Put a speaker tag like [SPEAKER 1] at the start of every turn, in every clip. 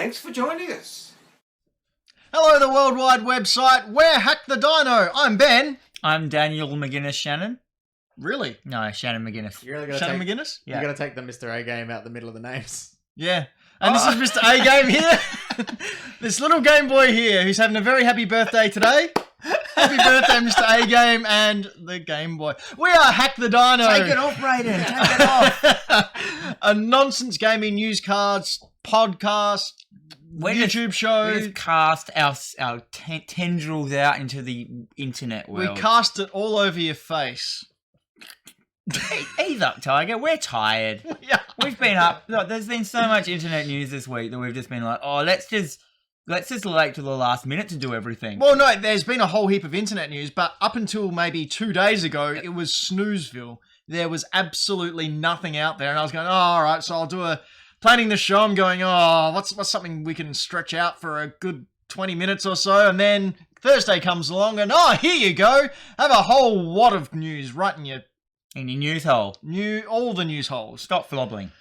[SPEAKER 1] Thanks for joining us.
[SPEAKER 2] Hello, the worldwide website. We're Hack the Dino. I'm Ben.
[SPEAKER 3] I'm Daniel McGuinness Shannon.
[SPEAKER 2] Really?
[SPEAKER 3] No, Shannon McGuinness.
[SPEAKER 4] You really gotta
[SPEAKER 2] Shannon
[SPEAKER 4] take,
[SPEAKER 2] McGuinness?
[SPEAKER 4] You gotta take the Mr. A game out the middle of the names.
[SPEAKER 2] Yeah. And this is Mr. A Game here. This little Game Boy here who's having a very happy birthday today. Happy birthday, Mr. A Game and the Game Boy. We are Hack the Dino.
[SPEAKER 3] Take it off, Brayden. Take it off.
[SPEAKER 2] A nonsense gaming news cards, podcast, YouTube show.
[SPEAKER 3] We just cast our tendrils out into the internet world.
[SPEAKER 2] We cast it all over your face.
[SPEAKER 3] Ease up, Tiger. We're tired.
[SPEAKER 2] Yeah.
[SPEAKER 3] We've been up. Look, there's been so much internet news this week that we've just been like, oh, let's just wait till the last minute to do everything.
[SPEAKER 2] Well, no, there's been a whole heap of internet news, but up until maybe 2 days ago, it was Snoozeville. There was absolutely nothing out there, and I was going, oh, all right, so I'll do planning the show. I'm going, oh, what's something we can stretch out for a good 20 minutes or so, and then Thursday comes along, and oh, here you go, have a whole wad of news right in your
[SPEAKER 3] news hole.
[SPEAKER 2] All the news holes.
[SPEAKER 3] Stop flobbling.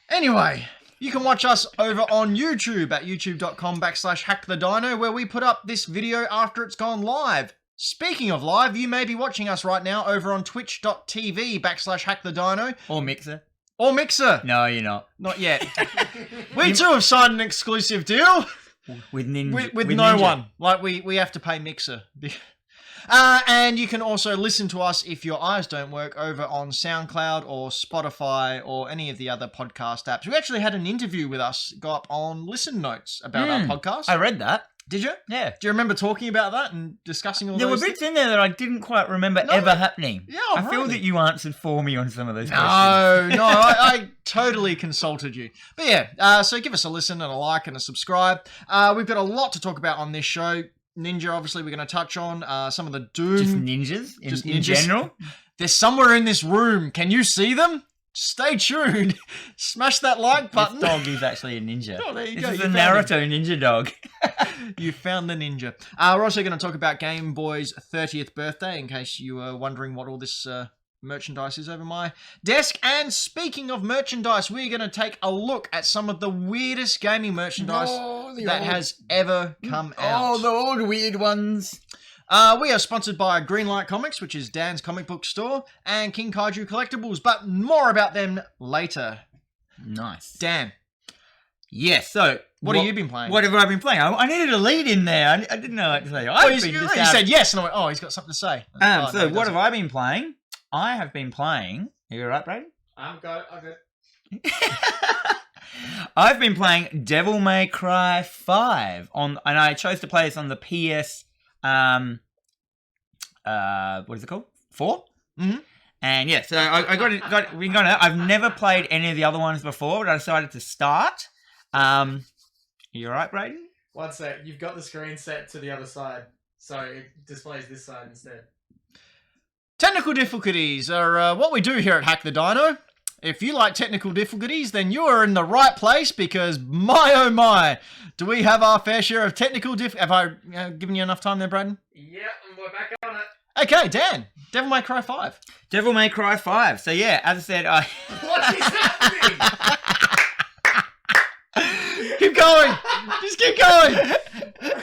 [SPEAKER 2] Anyway, you can watch us over on YouTube at youtube.com/hackthedino, where we put up this video after it's gone live. Speaking of live, you may be watching us right now over on twitch.tv/hackthedino.
[SPEAKER 3] Or Mixer.
[SPEAKER 2] Or Mixer.
[SPEAKER 3] No, you're not.
[SPEAKER 2] Not yet. We too have signed an exclusive deal.
[SPEAKER 3] With Ninja.
[SPEAKER 2] With no
[SPEAKER 3] Ninja.
[SPEAKER 2] one. Like, we have to pay Mixer. And you can also listen to us if your eyes don't work over on SoundCloud or Spotify or any of the other podcast apps. We actually had an interview with us go up on Listen Notes about our podcast.
[SPEAKER 3] I read that.
[SPEAKER 2] Did you?
[SPEAKER 3] Yeah.
[SPEAKER 2] Do you remember talking about that and discussing all
[SPEAKER 3] There
[SPEAKER 2] those
[SPEAKER 3] were bits in there that I didn't quite remember ever happening.
[SPEAKER 2] Yeah,
[SPEAKER 3] I feel
[SPEAKER 2] really.
[SPEAKER 3] that you answered for me on some of those questions.
[SPEAKER 2] No, I totally consulted you. But yeah, so give us a listen and a like and a subscribe. We've got a lot to talk about on this show. Ninja, obviously, we're going to touch on some of the Doom.
[SPEAKER 3] Just ninjas in general?
[SPEAKER 2] They're somewhere in this room. Can you see them? Stay tuned. Smash that like button.
[SPEAKER 3] This dog is actually a ninja.
[SPEAKER 2] Oh, there you
[SPEAKER 3] this
[SPEAKER 2] go.
[SPEAKER 3] is
[SPEAKER 2] You
[SPEAKER 3] a
[SPEAKER 2] found
[SPEAKER 3] Naruto ninja dog.
[SPEAKER 2] You found the ninja. We're also going to talk about Game Boy's 30th birthday, in case you were wondering what all this merchandise is over my desk. And speaking of merchandise, we're going to take a look at some of the weirdest gaming merchandise that has ever come out.
[SPEAKER 3] Oh, the old weird ones.
[SPEAKER 2] We are sponsored by Greenlight Comics, which is Dan's comic book store, and King Kaiju Collectibles, but more about them later.
[SPEAKER 3] Nice.
[SPEAKER 2] Dan,
[SPEAKER 3] Yes, so...
[SPEAKER 2] what have you been playing?
[SPEAKER 3] What have I been playing? I needed a lead in there. I didn't know what to say.
[SPEAKER 2] You said yes, and I went, oh, he's got something to say.
[SPEAKER 3] What have I been playing? I have been playing... Are you alright, Brady?
[SPEAKER 4] I'm good.
[SPEAKER 3] I've been playing Devil May Cry 5 and I chose to play this on the PS what is it called? 4?
[SPEAKER 2] Mm-hmm.
[SPEAKER 3] And yeah, so I got it. I've never played any of the other ones before, but I decided to start. You alright, Brayden?
[SPEAKER 4] One sec. You've got the screen set to the other side, so it displays this side instead.
[SPEAKER 2] Technical difficulties are what we do here at Hack the Dino. If you like technical difficulties, then you are in the right place, because my oh my, do we have our fair share of technical Have I given you enough time there, Braden?
[SPEAKER 4] Yep, and we're back on it.
[SPEAKER 2] Okay, Dan, Devil May Cry 5.
[SPEAKER 3] Devil May Cry 5. So yeah, as I said,
[SPEAKER 4] What is happening?
[SPEAKER 2] Keep going! Just keep going!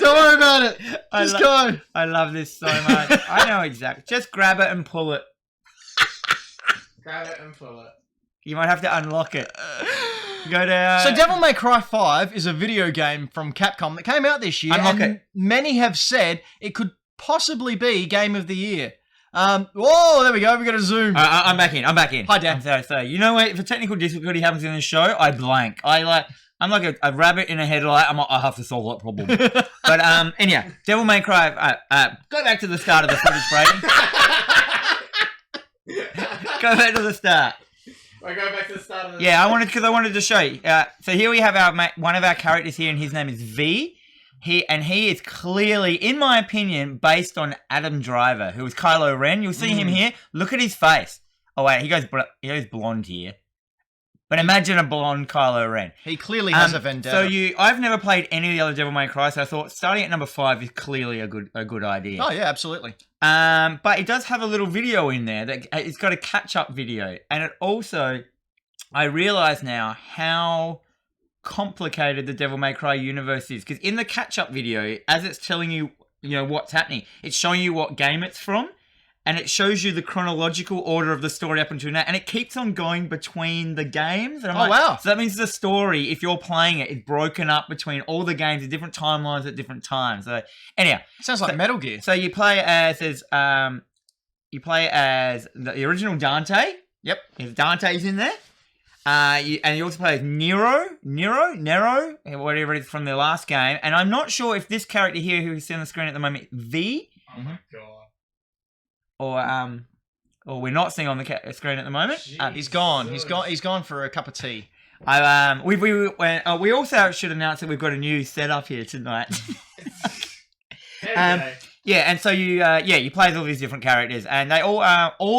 [SPEAKER 2] Don't worry about it. Just go.
[SPEAKER 3] I love this so much. I know exactly. Just grab it and pull it.
[SPEAKER 4] Grab it and pull it.
[SPEAKER 3] You might have to unlock it. Go down.
[SPEAKER 2] So Devil May Cry 5 is a video game from Capcom that came out this year.
[SPEAKER 3] Unlock
[SPEAKER 2] and
[SPEAKER 3] it.
[SPEAKER 2] Many have said it could possibly be Game of the Year. Whoa, there we go. We got a zoom.
[SPEAKER 3] I'm back in.
[SPEAKER 2] Hi, Dan.
[SPEAKER 3] I'm sorry. You know what? If a technical difficulty happens in the show, I blank. I'm like a rabbit in a headlight. I have to solve that problem. But anyhow, Devil May Cry. Go back to the start of the footage, Brady. Go back to the start.
[SPEAKER 4] I go back to the start of the...
[SPEAKER 3] Yeah, I wanted to show you. So here we have one of our characters here, and his name is V. He is clearly, in my opinion, based on Adam Driver, who is Kylo Ren. You'll see him here. Look at his face. Oh wait, he goes blonde here. But imagine a blonde Kylo Ren.
[SPEAKER 2] He clearly has a vendetta.
[SPEAKER 3] So I've never played any of the other Devil May Cry, so I thought starting at number 5 is clearly a good idea.
[SPEAKER 2] Oh yeah, absolutely.
[SPEAKER 3] But it does have a little video in there that it's got a catch-up video, and it also, I realise now how complicated the Devil May Cry universe is. Because in the catch-up video, as it's telling you, what's happening, it's showing you what game it's from, and it shows you the chronological order of the story up until now, and it keeps on going between the games. And I'm
[SPEAKER 2] wow.
[SPEAKER 3] So that means the story, if you're playing it, is broken up between all the games at different timelines at different times. So anyhow.
[SPEAKER 2] Sounds like Metal Gear.
[SPEAKER 3] So you play as the original Dante.
[SPEAKER 2] Yep.
[SPEAKER 3] If Dante's in there. And you also play as Nero, whatever it is from the last game. And I'm not sure if this character here who you see on the screen at the moment, V.
[SPEAKER 4] Oh my god.
[SPEAKER 3] Or we're not seeing on the screen at the moment.
[SPEAKER 2] He's gone. He's gone for a cup of tea.
[SPEAKER 3] We also should announce that we've got a new setup here tonight. Yeah, and so you play as all these different characters, and they all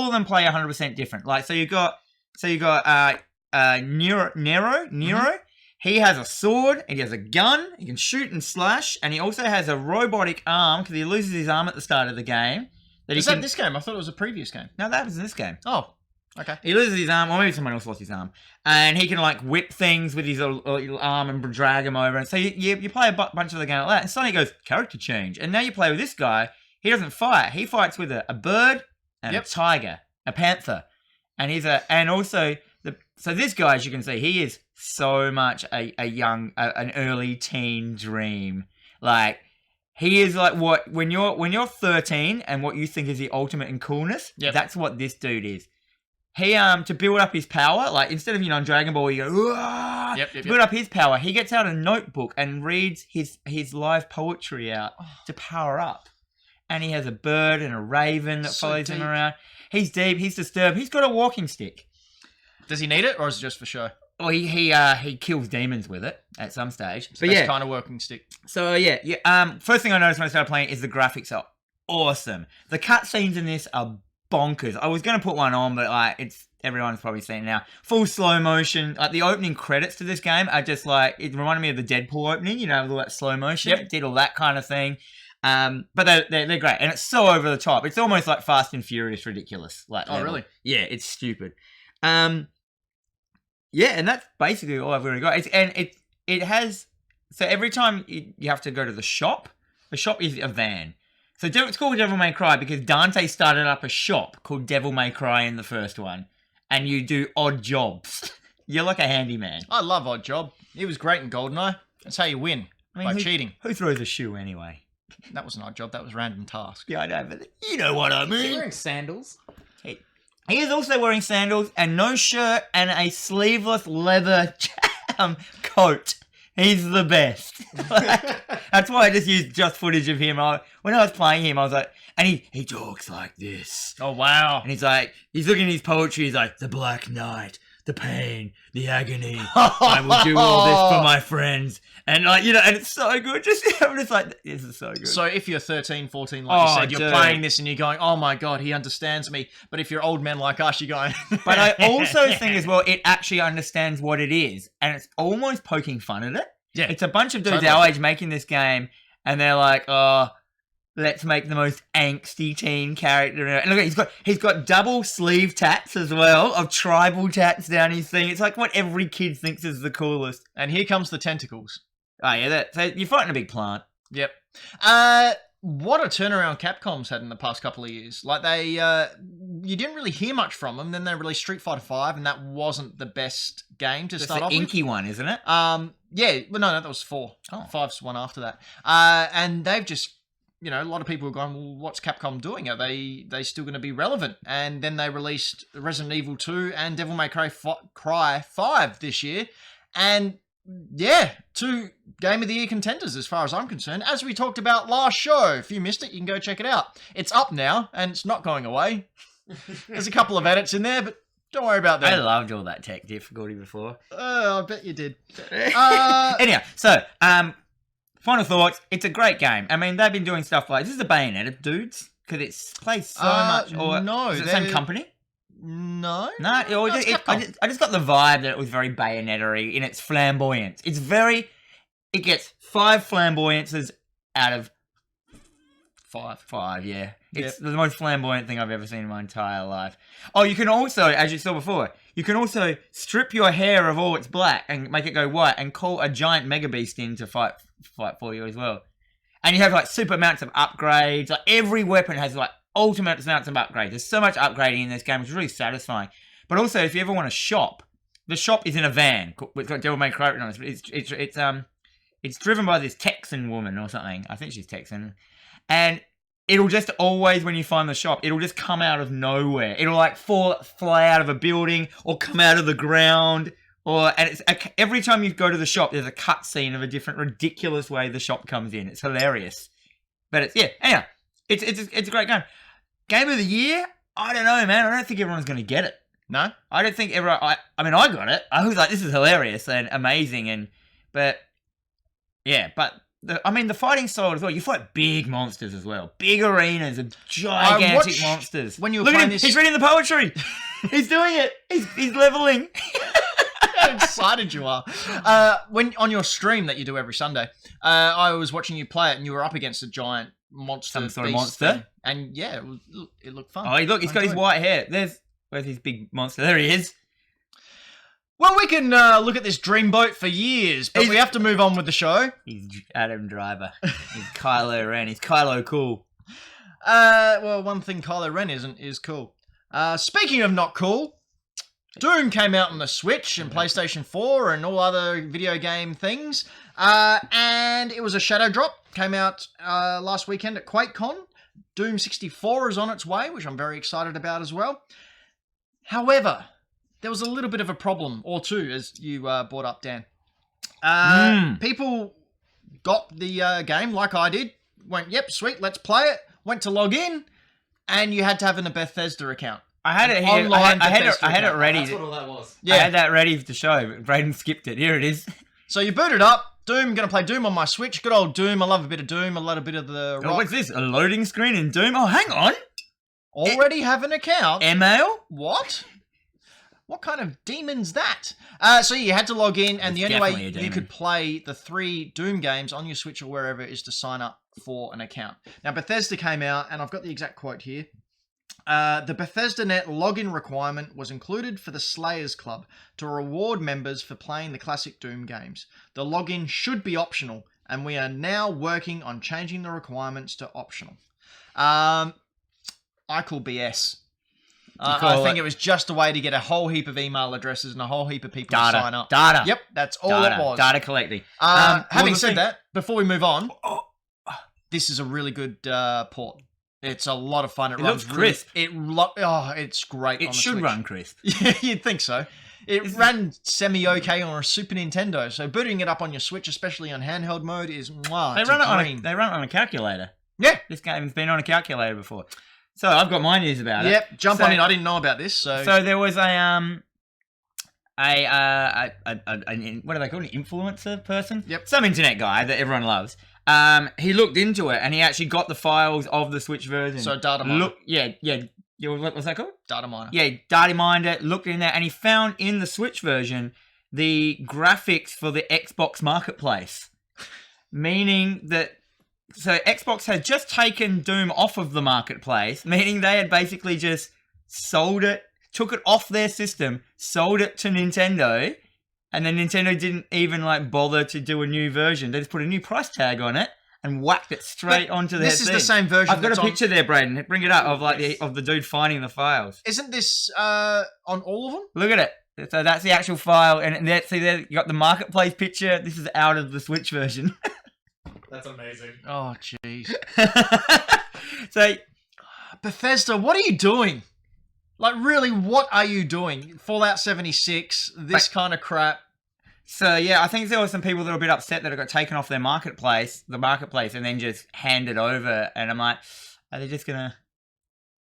[SPEAKER 3] of them play 100% different. Like, so you got Nero. Mm-hmm. He has a sword, he has a gun, he can shoot and slash, and he also has a robotic arm because he loses his arm at the start of the game.
[SPEAKER 2] Is that this game? I thought it was a previous game.
[SPEAKER 3] No, that was in this game.
[SPEAKER 2] Oh, okay.
[SPEAKER 3] He loses his arm, or maybe someone else lost his arm, and he can like whip things with his little arm and drag him over. And so you play a bunch of the game like that, and suddenly it goes character change, and now you play with this guy. He doesn't fight. He fights with a bird and a tiger, a panther, so this guy, as you can see, he is so much an early teen dream. Like, he is like when you're 13 and what you think is the ultimate in coolness. Yep. That's what this dude is. He to build up his power, like instead of in Dragon Ball you go build up his power. He gets out a notebook and reads his live poetry out to power up. And he has a bird and a raven that follows him around. He's deep. He's disturbed. He's got a walking stick.
[SPEAKER 2] Does he need it, or is it just for show?
[SPEAKER 3] Well, he kills demons with it at some stage.
[SPEAKER 2] But yeah, kind of working stick.
[SPEAKER 3] So first thing I noticed when I started playing is the graphics are awesome. The cutscenes in this are bonkers. I was going to put one on, but like everyone's probably seen it now. Full slow motion. Like the opening credits to this game are just like, it reminded me of the Deadpool opening. With all that slow motion. Yep. It did all that kind of thing. But they're great, and it's so over the top. It's almost like Fast and Furious ridiculous. Like, level. Really? Yeah, it's stupid. Yeah, and that's basically all I've really got. It has, so every time you have to go to the shop is a van. So it's called Devil May Cry because Dante started up a shop called Devil May Cry in the first one, and you do odd jobs. You're like a handyman.
[SPEAKER 2] I love Odd Job. He was great in GoldenEye. That's how you win, by cheating.
[SPEAKER 3] Who throws a shoe anyway?
[SPEAKER 2] That was an odd job. That was random task.
[SPEAKER 3] Yeah, I know, but you know what I mean.
[SPEAKER 4] Is he wearing sandals?
[SPEAKER 3] He is also wearing sandals and no shirt and a sleeveless leather coat. He's the best. That's why I just used footage of him. When I was playing him, I was like, and he talks like this.
[SPEAKER 2] Oh, wow.
[SPEAKER 3] And he's looking at his poetry. He's like, the Black Knight, the pain, the agony. I will do all this for my friends. And and it's so good. I'm just like, this is so good.
[SPEAKER 2] So if you're 13, 14, like you said, you're playing this and you're going, oh my God, he understands me. But if you're old men like us, you're going...
[SPEAKER 3] But I also think as well, it actually understands what it is. And it's almost poking fun at it.
[SPEAKER 2] Yeah.
[SPEAKER 3] It's a bunch of dudes our age making this game. And they're like, let's make the most angsty teen character. And look, he's got double sleeve tats as well, of tribal tats down his thing. It's like what every kid thinks is the coolest.
[SPEAKER 2] And here comes the tentacles.
[SPEAKER 3] Oh yeah, so you're fighting a big plant.
[SPEAKER 2] Yep. What a turnaround Capcom's had in the past couple of years. Like you didn't really hear much from them. Then they released Street Fighter V, and that wasn't the best game to start off with.
[SPEAKER 3] That's the inky one, isn't it?
[SPEAKER 2] Yeah. Well, no, that was 4.
[SPEAKER 3] Oh.
[SPEAKER 2] 5's one after that. And they've just, a lot of people have gone, well, what's Capcom doing? Are they still going to be relevant? And then they released Resident Evil 2 and Devil May Cry 5 this year. And yeah, 2 Game of the Year contenders as far as I'm concerned. As we talked about last show, if you missed it, you can go check it out. It's up now, and it's not going away. There's a couple of edits in there, but don't worry about that.
[SPEAKER 3] I loved all that tech difficulty before.
[SPEAKER 2] I bet you did.
[SPEAKER 3] Anyhow, so, final thoughts. It's a great game. I mean, they've been doing stuff like... This is the Bayonetta dudes, because it plays so much... Or,
[SPEAKER 2] no.
[SPEAKER 3] Is it the same company?
[SPEAKER 2] No.
[SPEAKER 3] No, I just got the vibe that it was very Bayonetta-y in its flamboyance. It gets 5 flamboyances out of 5. 5, yeah. It's the most flamboyant thing I've ever seen in my entire life. Oh, you can also, as you saw before, You can also strip your hair of all its black and make it go white and call a giant Mega Beast in to fight for you as well. And you have like super amounts of upgrades. Like every weapon has like ultimate amounts of upgrades. There's so much upgrading in this game, which is really satisfying. But also, if you ever want to shop, the shop is in a van. It's got Devil May Cry written on it. It's driven by this Texan woman or something. I think she's Texan. And it'll just always, when you find the shop, it'll just come out of nowhere. It'll like fly out of a building or come out of the ground. Every time you go to the shop, there's a cutscene of a different ridiculous way the shop comes in. It's hilarious. But anyway, it's a great game. Game of the year? I don't know, man. I don't think everyone's going to get it.
[SPEAKER 2] No?
[SPEAKER 3] I don't think everyone... I got it. I was like, this is hilarious and amazing. But the fighting style as well. You fight big monsters as well. Big arenas of gigantic monsters.
[SPEAKER 2] When you were
[SPEAKER 3] Look at
[SPEAKER 2] playing
[SPEAKER 3] him.
[SPEAKER 2] this...
[SPEAKER 3] He's reading the poetry. He's doing it. He's leveling.
[SPEAKER 2] How excited you are. When on your stream that you do every Sunday, I was watching you play it and you were up against a giant monster.
[SPEAKER 3] Some sort of
[SPEAKER 2] beast
[SPEAKER 3] monster.
[SPEAKER 2] thing. And yeah, it looked fun.
[SPEAKER 3] Oh, look, he's got his white hair. Where's his big monster? There he is.
[SPEAKER 2] Well, we can look at this dreamboat for years, but we have to move on with the show.
[SPEAKER 3] He's Adam Driver. He's Kylo Ren. He's Kylo cool.
[SPEAKER 2] Well, one thing Kylo Ren isn't is cool. Speaking of not cool, Doom came out on the Switch and PlayStation 4 and all other video game things. And it was a shadow drop. Came out last weekend at QuakeCon. Doom 64 is on its way, which I'm very excited about as well. However, there was a little bit of a problem, or two, as you brought up, Dan. People got the game, like I did, went, yep, sweet, let's play it, went to log in, and you had to have a Bethesda account.
[SPEAKER 3] I had it here.
[SPEAKER 2] Online
[SPEAKER 3] I had
[SPEAKER 2] Bethesda
[SPEAKER 3] it ready.
[SPEAKER 4] That's what all that was.
[SPEAKER 3] I had that ready to show, but Brayden skipped it. Here it is.
[SPEAKER 2] So you boot it up. Doom, gonna play Doom on my Switch. Good old Doom. I love a bit of Doom. I love a bit of the rock.
[SPEAKER 3] Oh, what's this? A loading screen in Doom? Oh, hang on.
[SPEAKER 2] Already have an account?
[SPEAKER 3] Email?
[SPEAKER 2] What? What kind of demon's that? So you had to log in, and
[SPEAKER 3] It's
[SPEAKER 2] the only way
[SPEAKER 3] definitely a
[SPEAKER 2] you
[SPEAKER 3] demon.
[SPEAKER 2] could play the 3 Doom games on your Switch or wherever is to sign up for an account. Now, Bethesda came out, and I've got the exact quote here. The BethesdaNet login requirement was included for the Slayers Club to reward members for playing the classic Doom games. The login should be optional, and we are now working on changing the requirements to optional. I call BS. I think it was just a way to get a whole heap of email addresses and a whole heap of people to sign up.
[SPEAKER 3] Data.
[SPEAKER 2] Yep, that's all it was.
[SPEAKER 3] Data collecting.
[SPEAKER 2] Having said that, before we move on, this is a really good port. It's a lot of fun. It runs
[SPEAKER 3] looks crisp.
[SPEAKER 2] It's great.
[SPEAKER 3] It
[SPEAKER 2] on the
[SPEAKER 3] should
[SPEAKER 2] Switch.
[SPEAKER 3] run crisp.
[SPEAKER 2] Yeah, you'd think so. It ran semi-okay on a Super Nintendo, so booting it up on your Switch, especially on handheld mode, is
[SPEAKER 3] They run it on a calculator.
[SPEAKER 2] Yeah.
[SPEAKER 3] This game's been on a calculator before. So I've got my news about it.
[SPEAKER 2] Yep, jump on in. I didn't know about this. So
[SPEAKER 3] there was a what do they call it? An influencer person?
[SPEAKER 2] Yep.
[SPEAKER 3] Some internet guy that everyone loves. He looked into it and he actually got the files of the Switch version.
[SPEAKER 2] So data miner.
[SPEAKER 3] What was that called?
[SPEAKER 2] Data miner.
[SPEAKER 3] Yeah, data mined it, looked in there, and he found in the Switch version the graphics for the Xbox Marketplace. Meaning that... So Xbox had just taken Doom off of the Marketplace, meaning they had basically just sold it, took it off their system, sold it to Nintendo, and then Nintendo didn't even bother to do a new version. They just put a new price tag on it and whacked it straight onto their
[SPEAKER 2] This is
[SPEAKER 3] thing.
[SPEAKER 2] the same version.
[SPEAKER 3] I've got a picture there, Braden. Bring it up of the dude finding the files.
[SPEAKER 2] Isn't this on all of them?
[SPEAKER 3] Look at it. So that's the actual file, and see there you got the Marketplace picture. This is out of the Switch version.
[SPEAKER 4] That's amazing.
[SPEAKER 2] Oh, jeez.
[SPEAKER 3] So,
[SPEAKER 2] Bethesda, what are you doing? Really, what are you doing? Fallout 76, this kind of crap.
[SPEAKER 3] So yeah, I think there were some people that were a bit upset that it got taken off the marketplace, and then just handed over. And I'm like, are they just gonna,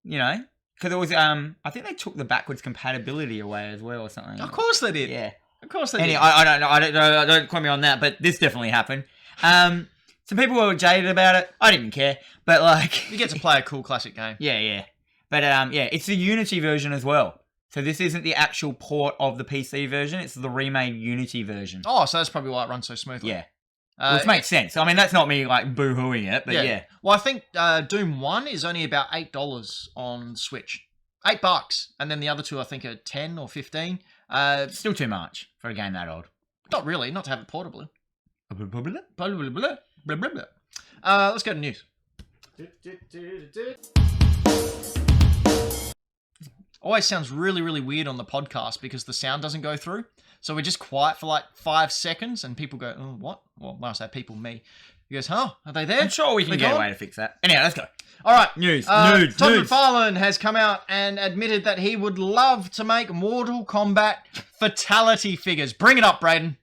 [SPEAKER 3] because it was, I think they took the backwards compatibility away as well or something.
[SPEAKER 2] Of course they did.
[SPEAKER 3] Yeah.
[SPEAKER 2] Of course they did.
[SPEAKER 3] Anyway, I don't know. Don't quote me on that, but this definitely happened. Some people were jaded about it. I didn't care, but
[SPEAKER 2] you get to play a cool classic game.
[SPEAKER 3] Yeah. But it's the Unity version as well. So this isn't the actual port of the PC version. It's the remade Unity version.
[SPEAKER 2] Oh, so that's probably why it runs so smoothly.
[SPEAKER 3] Yeah. Which makes sense. I mean, that's not me boo-hooing it, but yeah.
[SPEAKER 2] Well, I think Doom 1 is only about $8 on Switch. $8, and then the other two I think are 10 or 15.
[SPEAKER 3] Still too much for a game that old.
[SPEAKER 2] Not really, not to have it portably. Blah, blah, blah, blah, blah, blah. Let's go to news. Always sounds really, really weird on the podcast because the sound doesn't go through. So we're just quiet for like 5 seconds, and people go, "Oh, what?" Well, when I say people, me. He goes, "Huh? Are they there?"
[SPEAKER 3] I'm sure we can get a way to fix that. Anyhow, let's go.
[SPEAKER 2] All right.
[SPEAKER 3] News.
[SPEAKER 2] Todd
[SPEAKER 3] News.
[SPEAKER 2] McFarlane has come out and admitted that he would love to make Mortal Kombat fatality figures. Bring it up, Braden.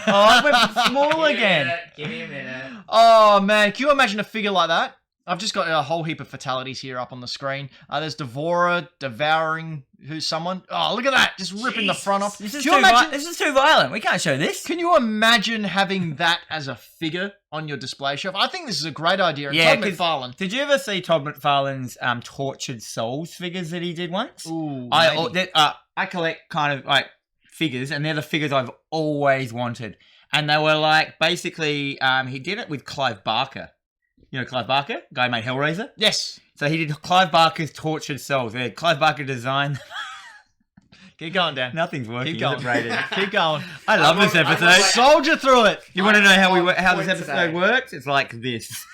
[SPEAKER 3] Oh, we're small again.
[SPEAKER 4] Give me a minute.
[SPEAKER 2] Oh, man. Can you imagine a figure like that? I've just got a whole heap of fatalities here up on the screen. There's Devourer devouring someone. Oh, look at that. Just ripping the front off.
[SPEAKER 3] This is
[SPEAKER 2] Can you imagine?
[SPEAKER 3] this is too violent. We can't show this.
[SPEAKER 2] Can you imagine having that as a figure on your display shelf? I think this is a great idea.
[SPEAKER 3] Yeah,
[SPEAKER 2] Todd McFarlane.
[SPEAKER 3] Did you ever see Todd McFarlane's Tortured Souls figures that he did once?
[SPEAKER 2] Ooh,
[SPEAKER 3] I collect kind of like figures, and they're the figures I've always wanted. And they were like, basically, he did it with Clive Barker. You know Clive Barker? Guy who made Hellraiser?
[SPEAKER 2] Yes.
[SPEAKER 3] So he did Clive Barker's Tortured Souls. Yeah, Clive Barker designed.
[SPEAKER 2] Keep going, Dan.
[SPEAKER 3] Nothing's working.
[SPEAKER 2] Keep going.
[SPEAKER 3] Is it, Brady?
[SPEAKER 2] Keep going.
[SPEAKER 3] I love this episode.
[SPEAKER 2] Soldier through it.
[SPEAKER 3] You want to know how how this
[SPEAKER 4] Point
[SPEAKER 3] episode
[SPEAKER 4] today.
[SPEAKER 3] works? It's like this.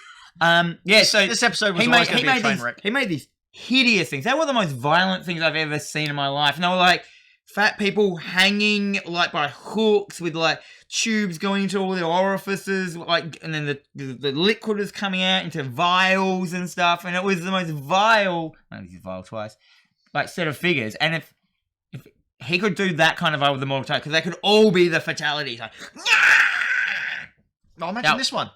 [SPEAKER 3] Yeah, so
[SPEAKER 2] This episode was always going to be a train wreck.
[SPEAKER 3] he made these hideous things. They were the most violent things I've ever seen in my life. And they were like fat people hanging like by hooks with like tubes going into all their orifices, like, and then the liquid was coming out into vials and stuff. And it was the most vile, I used vile twice, like set of figures. And if he could do that kind of vibe with the Mortal Kombat, because they could all be the fatalities. Like,
[SPEAKER 2] Oh, imagine this one.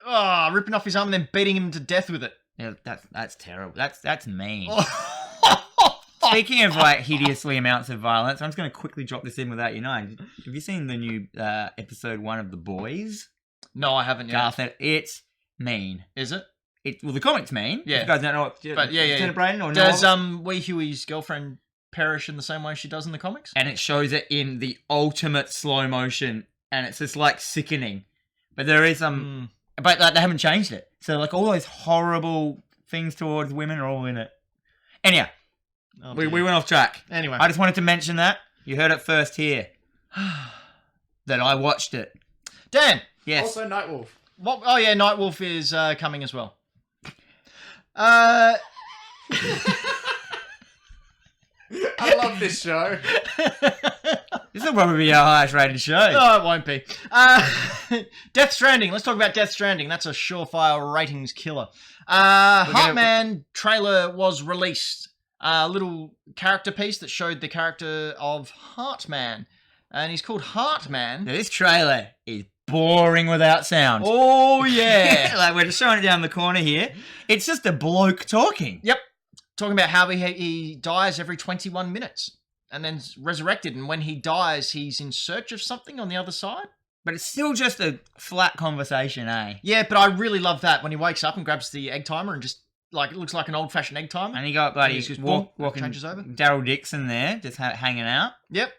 [SPEAKER 2] Oh, ripping off his arm and then beating him to death with it.
[SPEAKER 3] yeah, that's terrible. That's mean. Speaking of like hideously amounts of violence, I'm just going to quickly drop this in without you knowing. Have you seen the new episode 1 of The Boys?
[SPEAKER 2] No, I haven't yet.
[SPEAKER 3] Garth, it's mean.
[SPEAKER 2] Is it?
[SPEAKER 3] Well, the comic's mean.
[SPEAKER 2] Yeah.
[SPEAKER 3] If you guys don't know what.
[SPEAKER 2] But yeah.
[SPEAKER 3] Lieutenant Braden or
[SPEAKER 2] Does
[SPEAKER 3] no?
[SPEAKER 2] Wee Huey's girlfriend perish in the same way she does in the comics?
[SPEAKER 3] And it shows it in the ultimate slow motion, and it's just like sickening. But there is but like, they haven't changed it. So like all those horrible things towards women are all in it. Anyhow.
[SPEAKER 2] Oh,
[SPEAKER 3] We went off track.
[SPEAKER 2] Anyway.
[SPEAKER 3] I just wanted to mention that. You heard it first here. That I watched it.
[SPEAKER 2] Dan.
[SPEAKER 3] Yes.
[SPEAKER 4] Also, Nightwolf.
[SPEAKER 2] What? Oh, yeah, Nightwolf is coming as well.
[SPEAKER 4] I love this show.
[SPEAKER 3] This will probably be our highest rated show.
[SPEAKER 2] No, it won't be. Death Stranding. Let's talk about Death Stranding. That's a surefire ratings killer. Heartman trailer was released. A little character piece that showed the character of Heartman. And he's called Heartman.
[SPEAKER 3] Now, this trailer is boring without sound.
[SPEAKER 2] Oh, yeah.
[SPEAKER 3] Like, we're just showing it down the corner here. It's just a bloke talking.
[SPEAKER 2] Yep. Talking about how he dies every 21 minutes. And then resurrected. And when he dies, he's in search of something on the other side.
[SPEAKER 3] But it's still just a flat conversation, eh?
[SPEAKER 2] Yeah, but I really love that when he wakes up and grabs the egg timer and just, like, it looks like an old-fashioned egg timer.
[SPEAKER 3] And you got bloody
[SPEAKER 2] And he just, boom,
[SPEAKER 3] walking
[SPEAKER 2] changes over.
[SPEAKER 3] Daryl Dixon there, just hanging out.
[SPEAKER 2] Yep.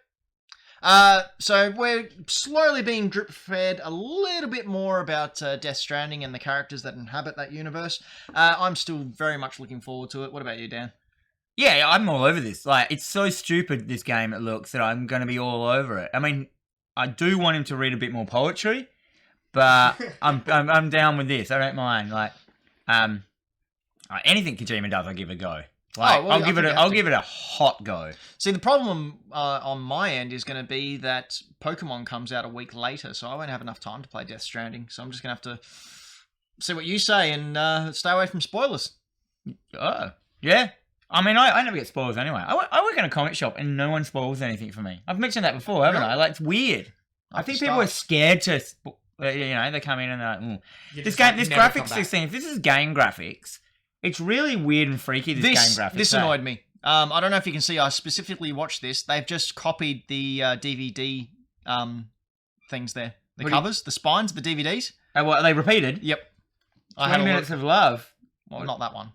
[SPEAKER 2] So we're slowly being drip-fed a little bit more about Death Stranding and the characters that inhabit that universe. I'm still very much looking forward to it. What about you, Dan?
[SPEAKER 3] Yeah, I'm all over this. Like, it's so stupid, this game, it looks, that I'm going to be all over it. I mean, I do want him to read a bit more poetry, but I'm down with this. I don't mind. Like, anything Kojima does, I'll give a go. Like,
[SPEAKER 2] well,
[SPEAKER 3] I'll give it a hot go.
[SPEAKER 2] See, the problem on my end is going to be that Pokemon comes out a week later, so I won't have enough time to play Death Stranding. So I'm just going to have to see what you say and stay away from spoilers.
[SPEAKER 3] Oh, yeah. I mean, I never get spoilers anyway. I work in a comic shop and no one spoils anything for me. I've mentioned that before, haven't I? Like, it's weird. I think people are scared to, they come in and they're like, this graphics thing, if this is game graphics, it's really weird and freaky, this game graphics.
[SPEAKER 2] This annoyed me. I don't know if you can see, I specifically watched this. They've just copied the DVD things there. The covers, the spines, the DVDs.
[SPEAKER 3] Oh, what, are they repeated?
[SPEAKER 2] Yep.
[SPEAKER 3] 20 Minutes of Love.
[SPEAKER 2] Well, not that one.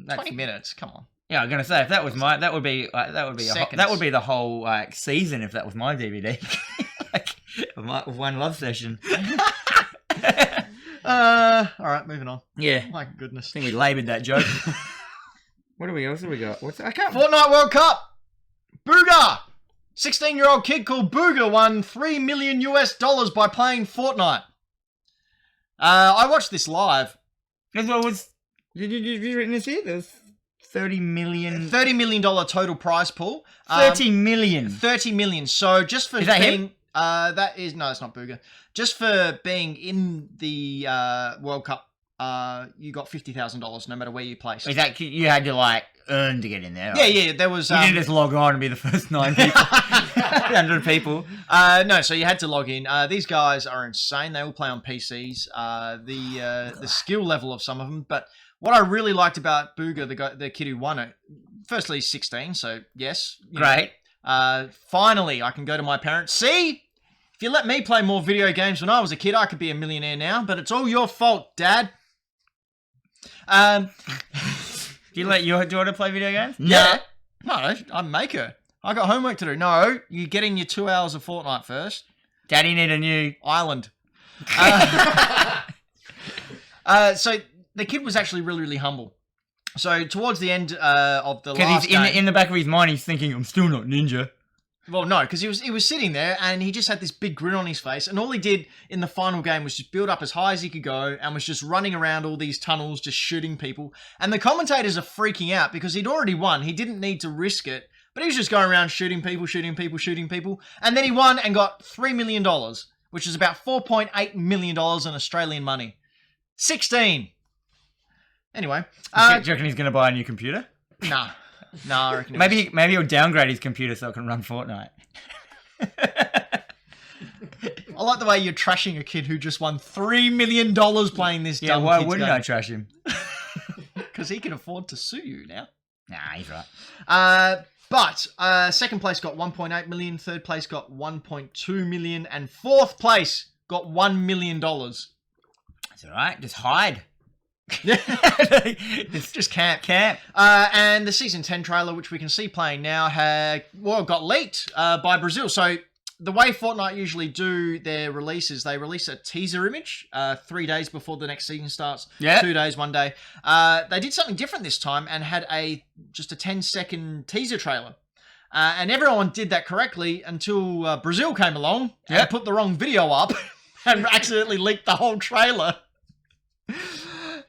[SPEAKER 2] 20 minutes, come on.
[SPEAKER 3] Yeah, I'm gonna say if that was my, that would be the whole like season if that was my DVD, like one love session.
[SPEAKER 2] All right, moving on.
[SPEAKER 3] Yeah,
[SPEAKER 2] My goodness.
[SPEAKER 3] I think we laboured that joke. What else have we got? I can't.
[SPEAKER 2] Fortnite World Cup. Booger. 16-year-old kid called Booger won $3 million by playing Fortnite. I watched this live.
[SPEAKER 3] That's what was. Did you written this here? There was $30 million.
[SPEAKER 2] $30 million total prize pool.
[SPEAKER 3] 30 million.
[SPEAKER 2] 30 million. So just for
[SPEAKER 3] Is that
[SPEAKER 2] being,
[SPEAKER 3] him?
[SPEAKER 2] No, it's not Booger. Just for being in the World Cup, you got $50,000 no matter where you placed.
[SPEAKER 3] Is that you had to like earn to get in there? Right?
[SPEAKER 2] Yeah. There was.
[SPEAKER 3] You didn't just log on and be the first 9 people, 100 people.
[SPEAKER 2] No, so you had to log in. These guys are insane. They all play on PCs. The skill level of some of them, but what I really liked about Booger, the kid who won it, firstly, he's 16, so yes,
[SPEAKER 3] Great.
[SPEAKER 2] Finally, I can go to my parents. See, if you let me play more video games when I was a kid, I could be a millionaire now. But it's all your fault, Dad.
[SPEAKER 3] Do you want to play video games?
[SPEAKER 2] Yeah. No, I'm maker. I got homework to do. No, you get in your 2 hours of Fortnite first.
[SPEAKER 3] Daddy need a new
[SPEAKER 2] Island. So the kid was actually really, really humble. So towards the end of the last
[SPEAKER 3] because
[SPEAKER 2] game,
[SPEAKER 3] in the back of his mind he's thinking, I'm still not ninja.
[SPEAKER 2] well, no, because he was sitting there and he just had this big grin on his face, and all he did in the final game was just build up as high as he could go and was just running around all these tunnels, just shooting people. And the commentators are freaking out because he'd already won. He didn't need to risk it, but he was just going around shooting people, and then he won and got $3 million, which is about $4.8 million in Australian money. 16. Anyway,
[SPEAKER 3] Do you reckon he's going to buy a new computer?
[SPEAKER 2] nah, I reckon
[SPEAKER 3] Maybe he'll downgrade his computer so it can run Fortnite.
[SPEAKER 2] I like the way you're trashing a kid who just won $3 million playing this
[SPEAKER 3] Yeah,
[SPEAKER 2] dumb
[SPEAKER 3] why
[SPEAKER 2] kid's
[SPEAKER 3] wouldn't
[SPEAKER 2] game.
[SPEAKER 3] I trash him?
[SPEAKER 2] Because he can afford to sue you now.
[SPEAKER 3] Nah, he's right.
[SPEAKER 2] But second place got 1.8 million, third place got 1.2 million, and fourth place got $1 million.
[SPEAKER 3] That's all right. Just hide.
[SPEAKER 2] Just camp.
[SPEAKER 3] Camp.
[SPEAKER 2] And the season 10 trailer, which we can see playing now, got leaked by Brazil. So the way Fortnite usually do their releases, they release a teaser image 3 days before the next season starts.
[SPEAKER 3] Yeah.
[SPEAKER 2] 2 days, 1 day. They did something different this time and had just a 10-second teaser trailer. And everyone did that correctly until Brazil came along and put the wrong video up and accidentally leaked the whole trailer.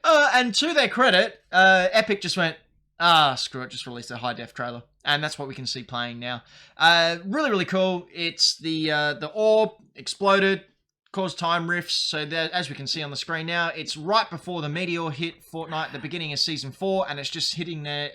[SPEAKER 2] And to their credit, Epic just went, screw it, just released a high-def trailer. And that's what we can see playing now. Really, really cool. It's the orb exploded, caused time rifts. So as we can see on the screen now, it's right before the meteor hit Fortnite at the beginning of Season 4, and it's just hitting there,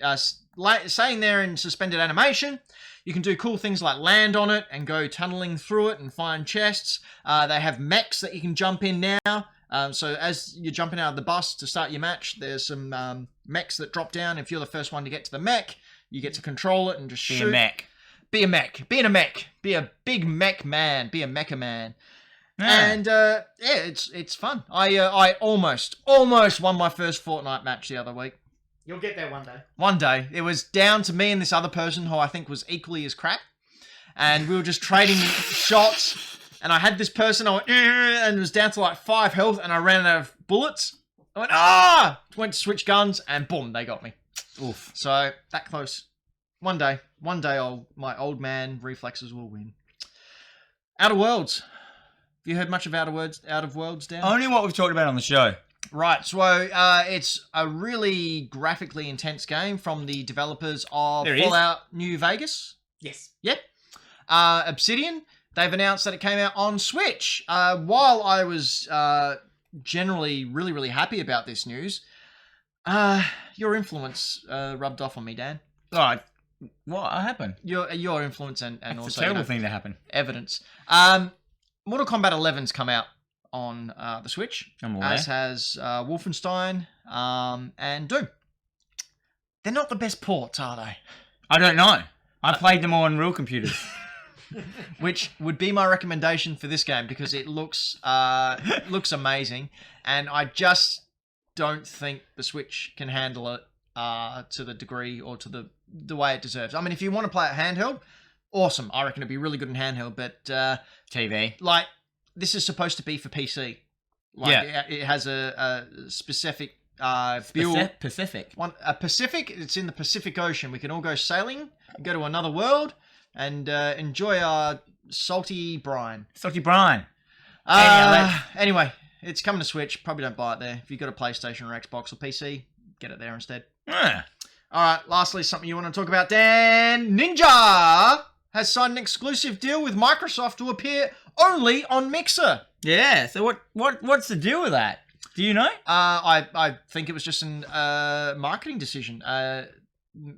[SPEAKER 2] staying there in suspended animation. You can do cool things like land on it and go tunneling through it and find chests. They have mechs that you can jump in now. So as you're jumping out of the bus to start your match, there's some mechs that drop down. If you're the first one to get to the mech, you get to control it and just shoot.
[SPEAKER 3] Be a mech.
[SPEAKER 2] Be a mech. Be in a mech. Be a big mech man. Be a mecha man.
[SPEAKER 3] Yeah.
[SPEAKER 2] And it's fun. I almost won my first Fortnite match the other week.
[SPEAKER 4] You'll get there one day.
[SPEAKER 2] One day. It was down to me and this other person who I think was equally as crap. And we were just trading shots. And I had this person, I went, and it was down to like 5 health, and I ran out of bullets. I went, went to switch guns, and boom, they got me.
[SPEAKER 3] Oof.
[SPEAKER 2] So, that close. One day, my old man reflexes will win. Outer Worlds. Have you heard much of Outer Worlds, Dan?
[SPEAKER 3] Only what we've talked about on the show.
[SPEAKER 2] Right, so it's a really graphically intense game from the developers of
[SPEAKER 3] There it is.
[SPEAKER 2] Fallout New Vegas.
[SPEAKER 4] Yes.
[SPEAKER 2] Yep. Obsidian. They've announced that it came out on Switch. While I was generally really, really happy about this news, your influence rubbed off on me, Dan.
[SPEAKER 3] Oh, what happened?
[SPEAKER 2] Your influence and
[SPEAKER 3] It's
[SPEAKER 2] also
[SPEAKER 3] a terrible thing to happen.
[SPEAKER 2] evidence. Mortal Kombat 11's come out on the Switch,
[SPEAKER 3] I'm aware.
[SPEAKER 2] as has Wolfenstein and Doom. They're not the best ports, are they?
[SPEAKER 3] I don't know. I played them all on real computers.
[SPEAKER 2] Which would be my recommendation for this game because it looks amazing, and I just don't think the Switch can handle it to the degree or to the way it deserves. I mean, if you want to play it handheld, awesome. I reckon it'd be really good in handheld, but
[SPEAKER 3] TV.
[SPEAKER 2] like this is supposed to be for PC. Like, it has a specific Bill.
[SPEAKER 3] Pacific.
[SPEAKER 2] Pacific. It's in the Pacific Ocean. We can all go sailing, go to another world, and enjoy our salty brine.
[SPEAKER 3] Salty brine.
[SPEAKER 2] Anyway, it's coming to Switch. Probably don't buy it there. If you've got a PlayStation or Xbox or PC, get it there instead.
[SPEAKER 3] Yeah.
[SPEAKER 2] All right, lastly, something you want to talk about, Dan. Ninja has signed an exclusive deal with Microsoft to appear only on Mixer.
[SPEAKER 3] Yeah. So what's the deal with that? Do you know?
[SPEAKER 2] I think it was just an marketing decision.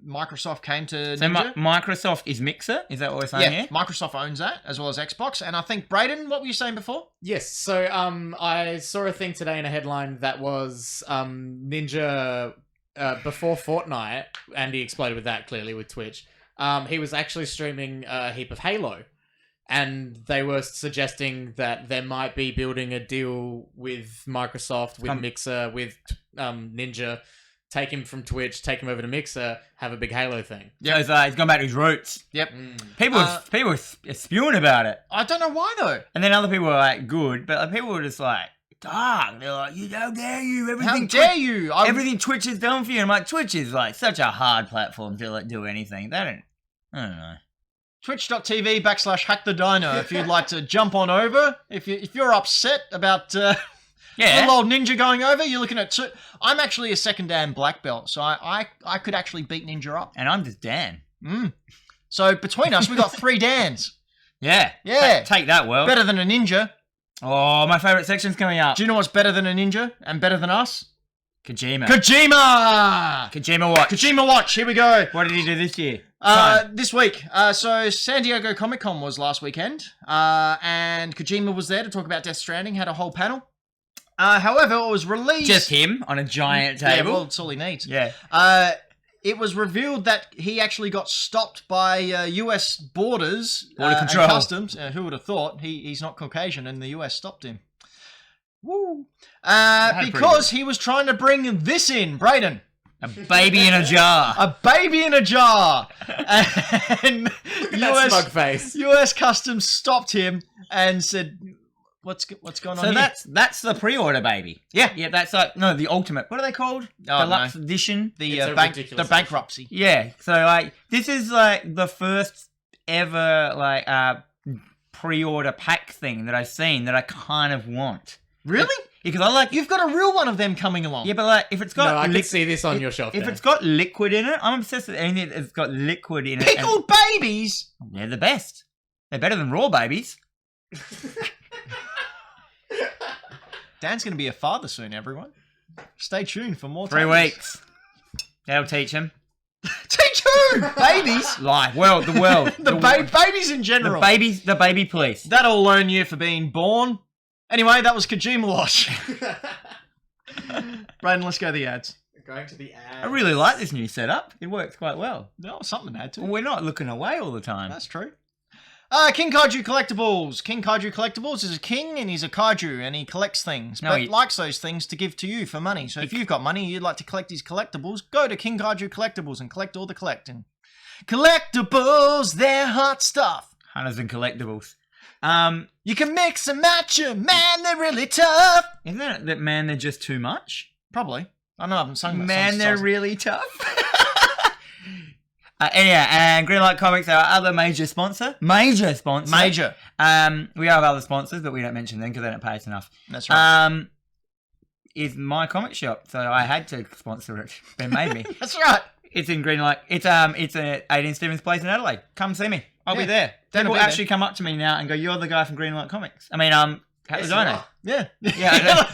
[SPEAKER 2] Microsoft came to
[SPEAKER 3] So
[SPEAKER 2] Ninja.
[SPEAKER 3] Microsoft is Mixer? Is that what we're saying here?
[SPEAKER 2] Microsoft owns that as well as Xbox. And I think, Brayden, what were you saying before?
[SPEAKER 4] Yes, so I saw a thing today in a headline that was Ninja before Fortnite, and he exploded with that clearly with Twitch. He was actually streaming a heap of Halo, and they were suggesting that there might be building a deal with Microsoft, with Mixer, with Ninja. Take him from Twitch, take him over to Mixer, have a big Halo thing.
[SPEAKER 3] Yeah, he's gone back to his roots.
[SPEAKER 2] Yep.
[SPEAKER 3] People were spewing about it.
[SPEAKER 2] I don't know why, though.
[SPEAKER 3] And then other people were like, good, but like, people were just like, dog. They're like, how dare you?
[SPEAKER 2] How dare you?
[SPEAKER 3] Everything Twitch has done for you. And I'm like, Twitch is like such a hard platform to like, do anything. I don't know.
[SPEAKER 2] Twitch.tv/hackthedino if you'd like to jump on over. If you're upset about
[SPEAKER 3] Yeah.
[SPEAKER 2] little old Ninja going over, you're looking at two. I'm actually a second Dan black belt, so I could actually beat Ninja up.
[SPEAKER 3] And I'm just Dan.
[SPEAKER 2] So between us, we got 3 Dans.
[SPEAKER 3] Yeah.
[SPEAKER 2] Yeah.
[SPEAKER 3] Take that, world.
[SPEAKER 2] Better than a ninja.
[SPEAKER 3] Oh, my favourite section's coming up.
[SPEAKER 2] Do you know what's better than a ninja and better than us?
[SPEAKER 3] Kojima.
[SPEAKER 2] Kojima
[SPEAKER 3] Watch.
[SPEAKER 2] Kojima Watch. Here we go.
[SPEAKER 3] What did he do this year?
[SPEAKER 2] This week. So San Diego Comic-Con was last weekend, and Kojima was there to talk about Death Stranding, had a whole panel. However, it was released...
[SPEAKER 3] Just him on a giant table.
[SPEAKER 2] Yeah, well, that's all he needs.
[SPEAKER 3] Yeah.
[SPEAKER 2] It was revealed that he actually got stopped by US borders.
[SPEAKER 3] Border control.
[SPEAKER 2] And customs. Who would have thought? He's not Caucasian and the US stopped him. Woo. Because he was trying to bring this in, Brayden.
[SPEAKER 3] A baby in a jar.
[SPEAKER 2] A baby in a jar. And
[SPEAKER 4] That smug face.
[SPEAKER 2] US customs stopped him and said... What's going on
[SPEAKER 3] So
[SPEAKER 2] here?
[SPEAKER 3] that's the pre-order baby. Yeah, that's like the ultimate. What are they called? Deluxe edition.
[SPEAKER 2] The bankruptcy.
[SPEAKER 3] Yeah. So like this is like the first ever like pre-order pack thing that I've seen that I kind of want.
[SPEAKER 2] Really?
[SPEAKER 3] Because I like
[SPEAKER 2] You've got a real one of them coming along.
[SPEAKER 3] Yeah, but like if it's got
[SPEAKER 4] No, I can see this on your shelf.
[SPEAKER 3] If it's got liquid in it, I'm obsessed with anything that's got liquid in it.
[SPEAKER 2] Pickled babies.
[SPEAKER 3] They're the best. They're better than raw babies.
[SPEAKER 2] Dan's going to be a father soon, everyone. Stay tuned for more.
[SPEAKER 3] 3 weeks. That'll teach him.
[SPEAKER 2] Teach who? Babies?
[SPEAKER 3] Life. The world.
[SPEAKER 2] Babies in general.
[SPEAKER 3] The baby police.
[SPEAKER 2] That'll learn you for being born. Anyway, that was Kojima Watch. Brayden, let's go to the ads.
[SPEAKER 4] Going to the ads.
[SPEAKER 3] I really like this new setup. It works quite well.
[SPEAKER 2] No, something had to.
[SPEAKER 3] Well, we're not looking away all the time.
[SPEAKER 2] That's true. King Kaiju Collectibles. King Kaiju Collectibles is a king and he's a kaiju and he collects things, but likes those things to give to you for money. So if you've got money and you'd like to collect his collectibles, go to King Kaiju Collectibles and collect all the collecting. Collectibles, they're hot stuff.
[SPEAKER 3] Hunters and collectibles.
[SPEAKER 2] You can mix and match them, man, they're really tough.
[SPEAKER 3] Isn't it that, man, they're just too much?
[SPEAKER 2] Probably. I know I haven't sung that
[SPEAKER 3] Man,
[SPEAKER 2] song
[SPEAKER 3] they're
[SPEAKER 2] since
[SPEAKER 3] really tough. And Greenlight Comics, our other major sponsor. Major. We have other sponsors, but we don't mention them because they don't pay us enough.
[SPEAKER 2] That's right.
[SPEAKER 3] Is my comic shop, so I had to sponsor it. They made me.
[SPEAKER 2] That's right.
[SPEAKER 3] It's in Greenlight. It's at 18 Stevens Place in Adelaide. Come see me. I'll be there.
[SPEAKER 2] Dan'll
[SPEAKER 3] People
[SPEAKER 2] be
[SPEAKER 3] actually come up to me now and go, "You're the guy from Greenlight Comics." I mean, Hack the Dino.
[SPEAKER 2] Yeah.
[SPEAKER 3] Yeah.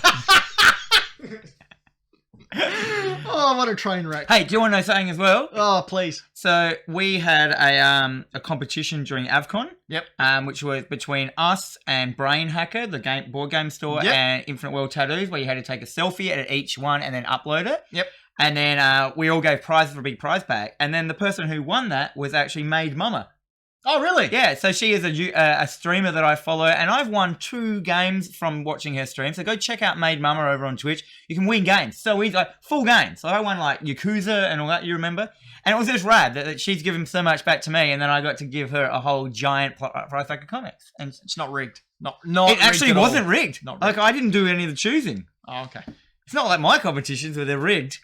[SPEAKER 2] Oh, what a train wreck.
[SPEAKER 3] Hey, do you want to know something as well?
[SPEAKER 2] Oh, please.
[SPEAKER 3] So we had a competition during AvCon.
[SPEAKER 2] Yep.
[SPEAKER 3] Which was between us and Brain Hacker, the board game store, and Infinite World Tattoos, where you had to take a selfie at each one and then upload it.
[SPEAKER 2] Yep.
[SPEAKER 3] And then we all gave prizes for a big prize pack. And then the person who won that was actually Maid Mama.
[SPEAKER 2] Oh, really?
[SPEAKER 3] Yeah, so she is a streamer that I follow, and I've won 2 games from watching her stream. So go check out Maid Mama over on Twitch. You can win games. So easy, like full games. So I won like Yakuza and all that, you remember? And it was just rad that she's given so much back to me, and then I got to give her a whole giant prize pack of comics. And
[SPEAKER 2] it's not rigged. Not
[SPEAKER 3] it actually
[SPEAKER 2] rigged
[SPEAKER 3] wasn't rigged.
[SPEAKER 2] Not rigged.
[SPEAKER 3] Like I didn't do any of the choosing.
[SPEAKER 2] Oh, okay.
[SPEAKER 3] It's not like my competitions where they're rigged.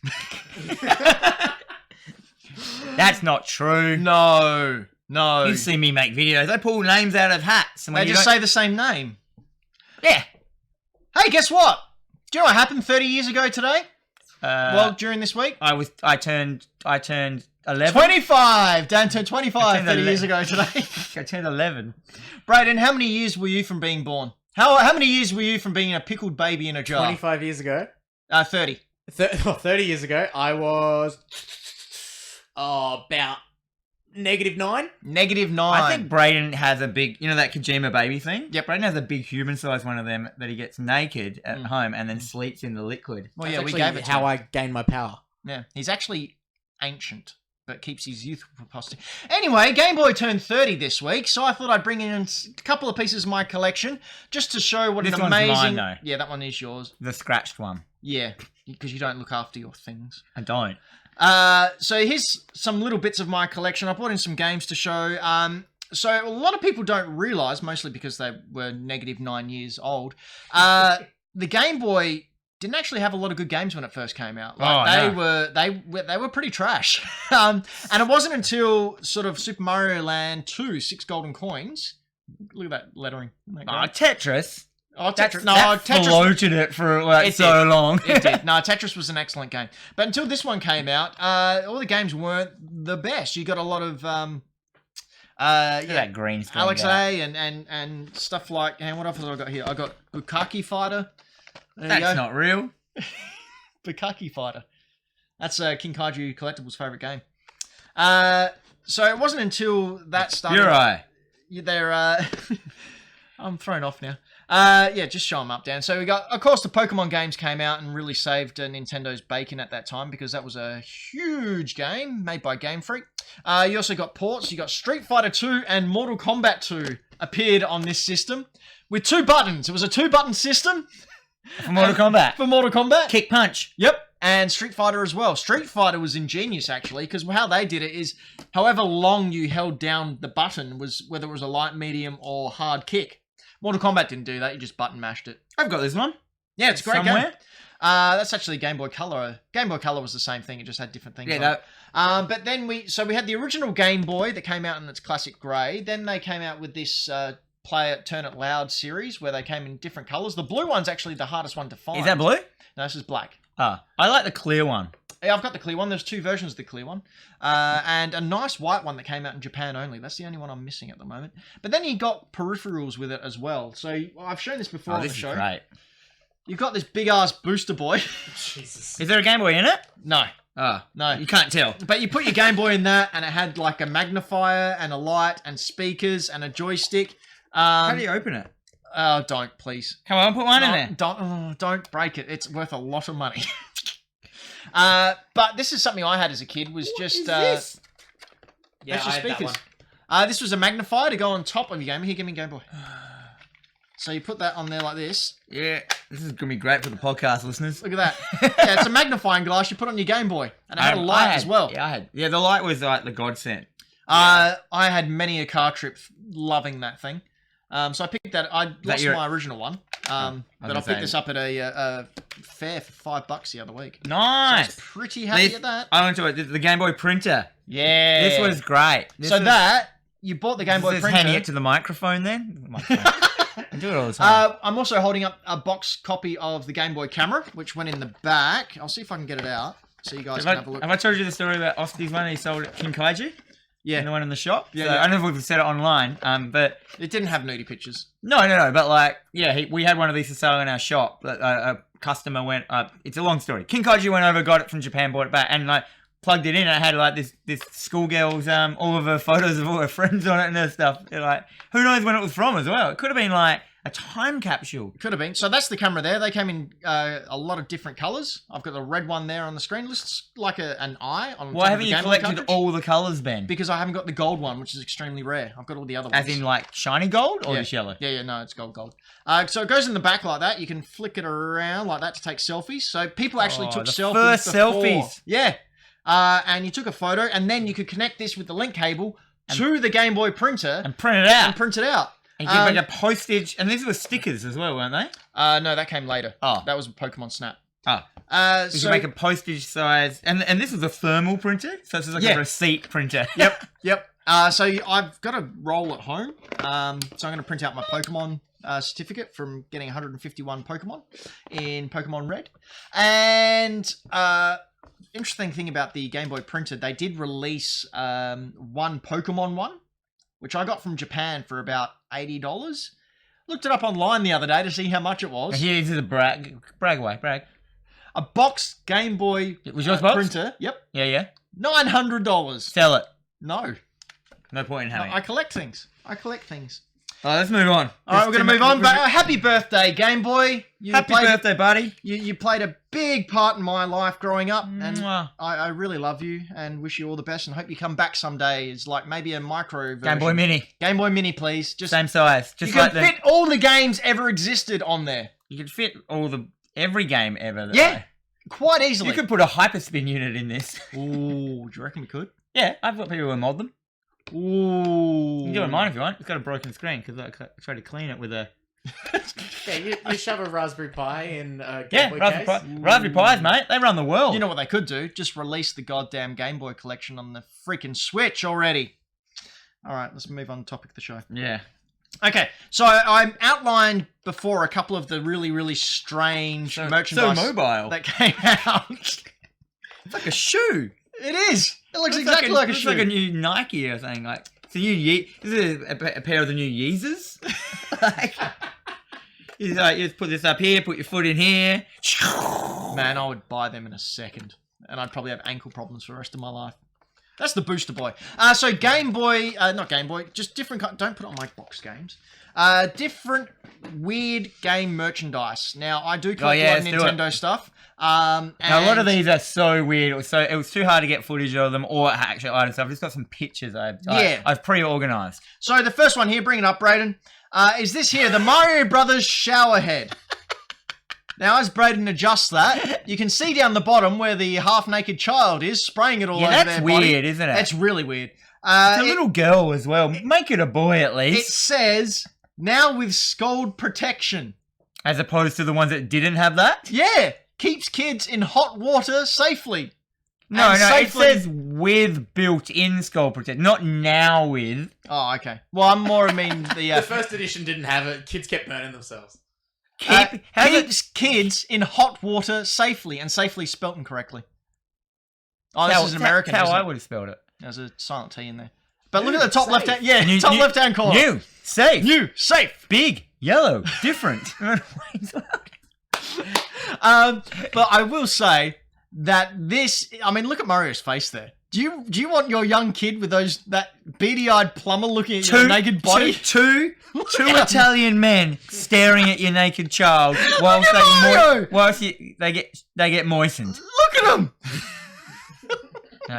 [SPEAKER 3] That's not true.
[SPEAKER 2] No.
[SPEAKER 3] You see me make videos. I pull names out of hats. And
[SPEAKER 2] They
[SPEAKER 3] when
[SPEAKER 2] just say the same name.
[SPEAKER 3] Yeah.
[SPEAKER 2] Hey, guess what? Do you know what happened 30 years ago today? Well, during this week?
[SPEAKER 3] I turned 11.
[SPEAKER 2] 25! Dan turned 25
[SPEAKER 3] I turned
[SPEAKER 2] 30 years ago
[SPEAKER 3] 11.
[SPEAKER 2] today.
[SPEAKER 3] I turned 11.
[SPEAKER 2] Brayden, how many years were you from being born? How many years were you from being a pickled baby in a jar?
[SPEAKER 4] 25 years ago.
[SPEAKER 2] 30.
[SPEAKER 4] 30 years ago, I was about -9.
[SPEAKER 2] -9.
[SPEAKER 3] I think Brayden has a big, that Kojima baby thing?
[SPEAKER 2] Yep.
[SPEAKER 3] Brayden has a big human-sized one of them that he gets naked at home and then sleeps in the liquid.
[SPEAKER 2] Well,
[SPEAKER 4] That's
[SPEAKER 2] yeah, we
[SPEAKER 4] actually
[SPEAKER 2] gave it to
[SPEAKER 4] how
[SPEAKER 2] him.
[SPEAKER 4] I gained my power.
[SPEAKER 2] Yeah, he's actually ancient, but keeps his youthful posterity. Anyway, Game Boy turned 30 this week, so I thought I'd bring in a couple of pieces of my collection just to show what
[SPEAKER 3] This
[SPEAKER 2] an
[SPEAKER 3] one's
[SPEAKER 2] amazing...
[SPEAKER 3] mine, though.
[SPEAKER 2] Yeah, that one is yours.
[SPEAKER 3] The scratched one.
[SPEAKER 2] Yeah, because you don't look after your things.
[SPEAKER 3] I don't.
[SPEAKER 2] So here's some little bits of my collection. I brought in some games to show. So a lot of people don't realise, mostly because they were -9 years old, the Game Boy didn't actually have a lot of good games when it first came out. They were pretty trash. And it wasn't until sort of Super Mario Land 2, 6 Golden Coins. Look at that lettering. Isn't that great?
[SPEAKER 3] Tetris.
[SPEAKER 2] Oh, Tetris.
[SPEAKER 3] That floated it for
[SPEAKER 2] It
[SPEAKER 3] so
[SPEAKER 2] did.
[SPEAKER 3] long.
[SPEAKER 2] It did. No, Tetris was an excellent game. But until this one came out, all the games weren't the best. You got a lot of
[SPEAKER 3] That green screen.
[SPEAKER 2] Alex A and stuff like, and what else have I got here? I got Bukaki Fighter. There you
[SPEAKER 3] That's
[SPEAKER 2] go.
[SPEAKER 3] not real.
[SPEAKER 2] Bukaki Fighter. That's King Kaiju Collectibles' favourite game. So it wasn't until that started.
[SPEAKER 3] You're right.
[SPEAKER 2] They're I'm thrown off now. Just show them up, Dan. So we got, of course, the Pokemon games came out and really saved Nintendo's bacon at that time because that was a huge game made by Game Freak. You also got ports. You got Street Fighter 2 and Mortal Kombat 2 appeared on this system with 2 buttons. It was a 2-button system
[SPEAKER 3] For Mortal Kombat.
[SPEAKER 2] for Mortal Kombat.
[SPEAKER 3] Kick punch.
[SPEAKER 2] Yep. And Street Fighter as well. Street Fighter was ingenious, actually, because how they did it is however long you held down the button was whether it was a light, medium, or hard kick. Mortal Kombat didn't do that. You just button mashed it.
[SPEAKER 3] I've got this one.
[SPEAKER 2] Yeah, it's a great
[SPEAKER 3] Somewhere.
[SPEAKER 2] game. That's actually Game Boy Color. Game Boy Color was the same thing. It just had different things.
[SPEAKER 3] Yeah,
[SPEAKER 2] on it. But then we had the original Game Boy that came out in its classic grey. Then they came out with this Play It, Turn It Loud series where they came in different colours. The blue one's actually the hardest one to find.
[SPEAKER 3] Is that blue?
[SPEAKER 2] No, this is black.
[SPEAKER 3] Ah, I like the clear one.
[SPEAKER 2] Yeah, I've got the clear one. There's 2 versions of the clear one. And a nice white one that came out in Japan only. That's the only one I'm missing at the moment. But then you got peripherals with it as well. So I've shown this before on the
[SPEAKER 3] This
[SPEAKER 2] show.
[SPEAKER 3] is great.
[SPEAKER 2] You've got this big-ass booster boy.
[SPEAKER 4] Jesus.
[SPEAKER 3] Is there a Game Boy in it?
[SPEAKER 2] No.
[SPEAKER 3] Ah,
[SPEAKER 2] No.
[SPEAKER 3] you can't tell.
[SPEAKER 2] But you put your Game Boy in that, and it had like a magnifier and a light and speakers and a joystick.
[SPEAKER 3] How do you open it?
[SPEAKER 2] Oh, don't, please.
[SPEAKER 3] Come on, put one in there.
[SPEAKER 2] Don't break it. It's worth a lot of money. But this is something I had as a kid. Was
[SPEAKER 3] What
[SPEAKER 2] just
[SPEAKER 3] is this?
[SPEAKER 4] Yeah,
[SPEAKER 2] extra
[SPEAKER 4] I had that
[SPEAKER 2] speakers.
[SPEAKER 4] one.
[SPEAKER 2] This was a magnifier to go on top of your game. Here, give me Game Boy. So you put that on there like this.
[SPEAKER 3] Yeah, this is gonna be great for the podcast listeners.
[SPEAKER 2] Look at that. Yeah, it's a magnifying glass you put on your Game Boy, and it had a light as well.
[SPEAKER 3] Yeah, I had. Yeah, the light was like the godsend.
[SPEAKER 2] I had many a car trip loving that thing. So I picked that. I lost my original one. But I picked this up at a fair for $5 the other week. So I
[SPEAKER 3] Nice.
[SPEAKER 2] was pretty happy at that.
[SPEAKER 3] I went to it. The Game Boy printer.
[SPEAKER 2] Yeah.
[SPEAKER 3] This was great.
[SPEAKER 2] You bought the Game Boy
[SPEAKER 3] Just
[SPEAKER 2] printer.
[SPEAKER 3] handing it to the microphone then. I do it all the time.
[SPEAKER 2] I'm also holding up a box copy of the Game Boy camera, which went in the back. I'll see if I can get it out so you guys can have a look.
[SPEAKER 3] Have I told you the story about Osti's one he sold at King Kaiju?
[SPEAKER 2] Yeah.
[SPEAKER 3] And the one in the shop?
[SPEAKER 2] Yeah,
[SPEAKER 3] So
[SPEAKER 2] yeah.
[SPEAKER 3] I don't know if we've said it online, but...
[SPEAKER 2] It didn't have nudie pictures.
[SPEAKER 3] No, but like, yeah, we had one of these for sale in our shop. A customer went, it's a long story. King Kaiju went over, got it from Japan, bought it back, and like, plugged it in, and it had like this schoolgirl's, all of her photos of all her friends on it and her stuff. Like, who knows when it was from as well? It could have been like a time capsule.
[SPEAKER 2] Could have been. So that's the camera there. They came in a lot of different colours. I've got the red one there on the screen. Looks like an eye on
[SPEAKER 3] Why
[SPEAKER 2] top
[SPEAKER 3] haven't
[SPEAKER 2] of the
[SPEAKER 3] you
[SPEAKER 2] Game Boy
[SPEAKER 3] collected
[SPEAKER 2] cartridge.
[SPEAKER 3] all the colours, Ben?
[SPEAKER 2] Because I haven't got the gold one, which is extremely rare. I've got all the other ones.
[SPEAKER 3] As in like shiny gold or
[SPEAKER 2] Yeah.
[SPEAKER 3] just yellow?
[SPEAKER 2] Yeah, no, it's gold. So it goes in the back like that. You can flick it around like that to take selfies. So people actually took
[SPEAKER 3] the
[SPEAKER 2] selfies.
[SPEAKER 3] first
[SPEAKER 2] before.
[SPEAKER 3] selfies.
[SPEAKER 2] Yeah. And you took a photo, and then you could connect this with the link cable to the Game Boy printer
[SPEAKER 3] And print it out.
[SPEAKER 2] and print it out.
[SPEAKER 3] And give like a postage, and these were stickers as well, weren't they?
[SPEAKER 2] No, that came later.
[SPEAKER 3] Oh.
[SPEAKER 2] That was Pokemon Snap.
[SPEAKER 3] Oh, you
[SPEAKER 2] So
[SPEAKER 3] can make a postage size, and this is a thermal printer, so this is like
[SPEAKER 2] Yeah.
[SPEAKER 3] a receipt printer.
[SPEAKER 2] Yep. So I've got a roll at home. So I'm going to print out my Pokemon certificate from getting 151 Pokemon in Pokemon Red. And interesting thing about the Game Boy printer, they did release one Pokemon one, which I got from Japan for about $80. Looked it up online the other day to see how much it was.
[SPEAKER 3] Here's a brag away, brag.
[SPEAKER 2] A boxed Game Boy
[SPEAKER 3] Was yours boxed?
[SPEAKER 2] printer. Yep.
[SPEAKER 3] Yeah.
[SPEAKER 2] $900.
[SPEAKER 3] Sell it.
[SPEAKER 2] No.
[SPEAKER 3] No point in having
[SPEAKER 2] I
[SPEAKER 3] it.
[SPEAKER 2] collect things.
[SPEAKER 3] All right, let's move on.
[SPEAKER 2] All right, we're going to move on. But happy birthday, Game Boy.
[SPEAKER 3] Happy birthday, buddy.
[SPEAKER 2] You played a big part in my life growing up, and
[SPEAKER 3] Mwah.
[SPEAKER 2] I really love you and wish you all the best, and hope you come back someday as like maybe a micro version.
[SPEAKER 3] Game Boy Mini.
[SPEAKER 2] Game Boy Mini, please. Just
[SPEAKER 3] Same size.
[SPEAKER 2] you
[SPEAKER 3] Just
[SPEAKER 2] can
[SPEAKER 3] like
[SPEAKER 2] fit all the games ever existed on there.
[SPEAKER 3] You could fit every game ever.
[SPEAKER 2] Yeah, quite easily.
[SPEAKER 3] You could put a hyperspin unit in this.
[SPEAKER 2] Ooh, do you reckon we could?
[SPEAKER 3] Yeah, I've got people who mod them.
[SPEAKER 2] Ooh.
[SPEAKER 3] You can do it in mine if you want. It's got a broken screen because I tried to clean it with a...
[SPEAKER 4] Yeah, you shove a Raspberry Pi in a Game Boy
[SPEAKER 3] Raspberry
[SPEAKER 4] case.
[SPEAKER 3] Pi. Raspberry Pis, mate. They run the world.
[SPEAKER 2] You know what they could do? Just release the goddamn Game Boy collection on the freaking Switch already. All right, let's move on to the topic of the show.
[SPEAKER 3] Yeah.
[SPEAKER 2] Okay, so I outlined before a couple of the really, really strange merchandise
[SPEAKER 3] So mobile.
[SPEAKER 2] that came out.
[SPEAKER 3] It's like a shoe.
[SPEAKER 2] It is. It looks
[SPEAKER 3] It's
[SPEAKER 2] exactly like a
[SPEAKER 3] it's
[SPEAKER 2] shoe.
[SPEAKER 3] like a new Nike or something. Like it's a new This is a pair of the new Yeezers. Like, you just put this up here, put your foot in here.
[SPEAKER 2] Man, I would buy them in a second, and I'd probably have ankle problems for the rest of my life. That's the Booster Boy. So Game Boy, not Game Boy, just different. Don't put it on my box games. Different weird game merchandise. Now I do collect a lot of Nintendo stuff.
[SPEAKER 3] Now, a lot of these are so weird. It was too hard to get footage of them or actual item stuff. I've just got some pictures I've pre-organized.
[SPEAKER 2] So the first one here, bring it up, Brayden, is this here, the Mario Brothers shower head. Now, as Brayden adjusts that, you can see down the bottom where the half-naked child is, spraying it all over their body.
[SPEAKER 3] That's weird, isn't it?
[SPEAKER 2] That's really weird.
[SPEAKER 3] It's a little girl as well. Make it a boy at
[SPEAKER 2] It
[SPEAKER 3] least.
[SPEAKER 2] says, now with scald protection.
[SPEAKER 3] As opposed to the ones that didn't have that?
[SPEAKER 2] Yeah, keeps kids in hot water safely.
[SPEAKER 3] No,
[SPEAKER 2] And safely-
[SPEAKER 3] it says with built-in skull protect, not now with.
[SPEAKER 2] Oh, okay. Well, I'm more mean the...
[SPEAKER 4] The first edition didn't have it. Kids kept burning themselves.
[SPEAKER 2] keeps kids in hot water safely, and safely spelt incorrectly. Oh, this is American.
[SPEAKER 3] That's how
[SPEAKER 2] isn't
[SPEAKER 3] I
[SPEAKER 2] it?
[SPEAKER 3] would have spelled it.
[SPEAKER 2] There's a silent T in there. But look at the top
[SPEAKER 4] safe.
[SPEAKER 2] left hand. Yeah,
[SPEAKER 3] New-
[SPEAKER 2] top
[SPEAKER 3] new-
[SPEAKER 2] left hand corner.
[SPEAKER 3] New, safe,
[SPEAKER 2] New, safe.
[SPEAKER 3] big, yellow, different.
[SPEAKER 2] But I will say that this. I mean, look at Mario's face there. Do you want your young kid with that beady-eyed plumber looking at your naked body?
[SPEAKER 3] Two
[SPEAKER 2] at 'em.
[SPEAKER 3] Italian men staring at your naked child whilst
[SPEAKER 2] at Mario!
[SPEAKER 3] they get moistened.
[SPEAKER 2] Look at him.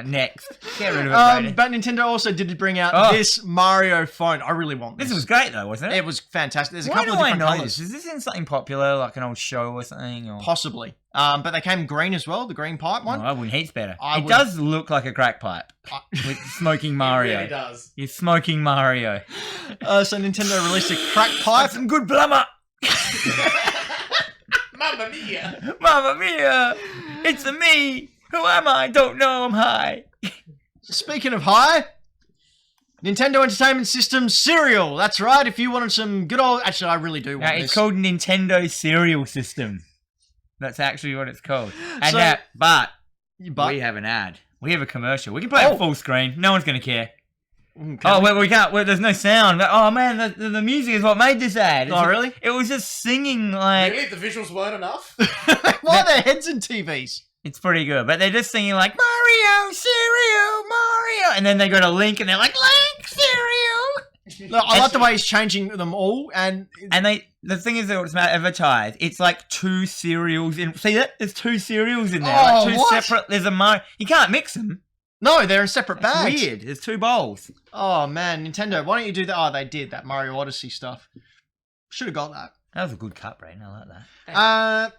[SPEAKER 3] Next, get rid of it, Brady.
[SPEAKER 2] But Nintendo also did bring out this Mario phone. I really want this.
[SPEAKER 3] This was great though, wasn't it?
[SPEAKER 2] It was fantastic. There's a
[SPEAKER 3] Why
[SPEAKER 2] couple
[SPEAKER 3] do
[SPEAKER 2] of
[SPEAKER 3] I
[SPEAKER 2] different
[SPEAKER 3] know
[SPEAKER 2] colors.
[SPEAKER 3] this? Is this in something popular, like an old show or something? Or...
[SPEAKER 2] Possibly. But they came green as well, the green pipe one.
[SPEAKER 3] Oh, I wouldn't. Heat's better.
[SPEAKER 2] I
[SPEAKER 3] It
[SPEAKER 2] would-
[SPEAKER 3] does look like a crack pipe with smoking Mario.
[SPEAKER 4] It really does.
[SPEAKER 3] You're smoking Mario.
[SPEAKER 2] So Nintendo released a crack pipe.
[SPEAKER 3] Some good plumber.
[SPEAKER 4] Mamma mia!
[SPEAKER 3] Mamma mia! It's a me. Who am I? Don't know. I'm high.
[SPEAKER 2] Speaking of high, Nintendo Entertainment System cereal. That's right. If you wanted some good old... Actually, I really do want
[SPEAKER 3] Now,
[SPEAKER 2] this.
[SPEAKER 3] it's called Nintendo Cereal System. That's actually what it's called. And
[SPEAKER 2] So-
[SPEAKER 3] but
[SPEAKER 2] But
[SPEAKER 3] we have an ad. We have a commercial. We can play it full screen. No one's going to care.
[SPEAKER 2] Okay.
[SPEAKER 3] Oh, well, we can't. Well, there's no sound. Oh, man, the music is what made this ad.
[SPEAKER 2] Oh, really?
[SPEAKER 3] It was just singing like...
[SPEAKER 4] Really? The visuals weren't enough?
[SPEAKER 2] Why are their heads in TVs?
[SPEAKER 3] It's pretty good. But they're just singing like, Mario, cereal, Mario. And then they got a Link and they're like, Link, cereal.
[SPEAKER 2] Look, I like the way he's changing them all, and
[SPEAKER 3] And the thing is that it's advertised. It's like two cereals in. See that? There's two cereals in there.
[SPEAKER 2] Oh,
[SPEAKER 3] like two
[SPEAKER 2] what?
[SPEAKER 3] separate. There's a Mario. You can't mix them.
[SPEAKER 2] no, they're in separate
[SPEAKER 3] It's
[SPEAKER 2] bags.
[SPEAKER 3] weird. There's two bowls.
[SPEAKER 2] Oh man, Nintendo, why don't you do that? Oh, they did that Mario Odyssey stuff. Should have got that.
[SPEAKER 3] That was a good cut, Braden. I like that.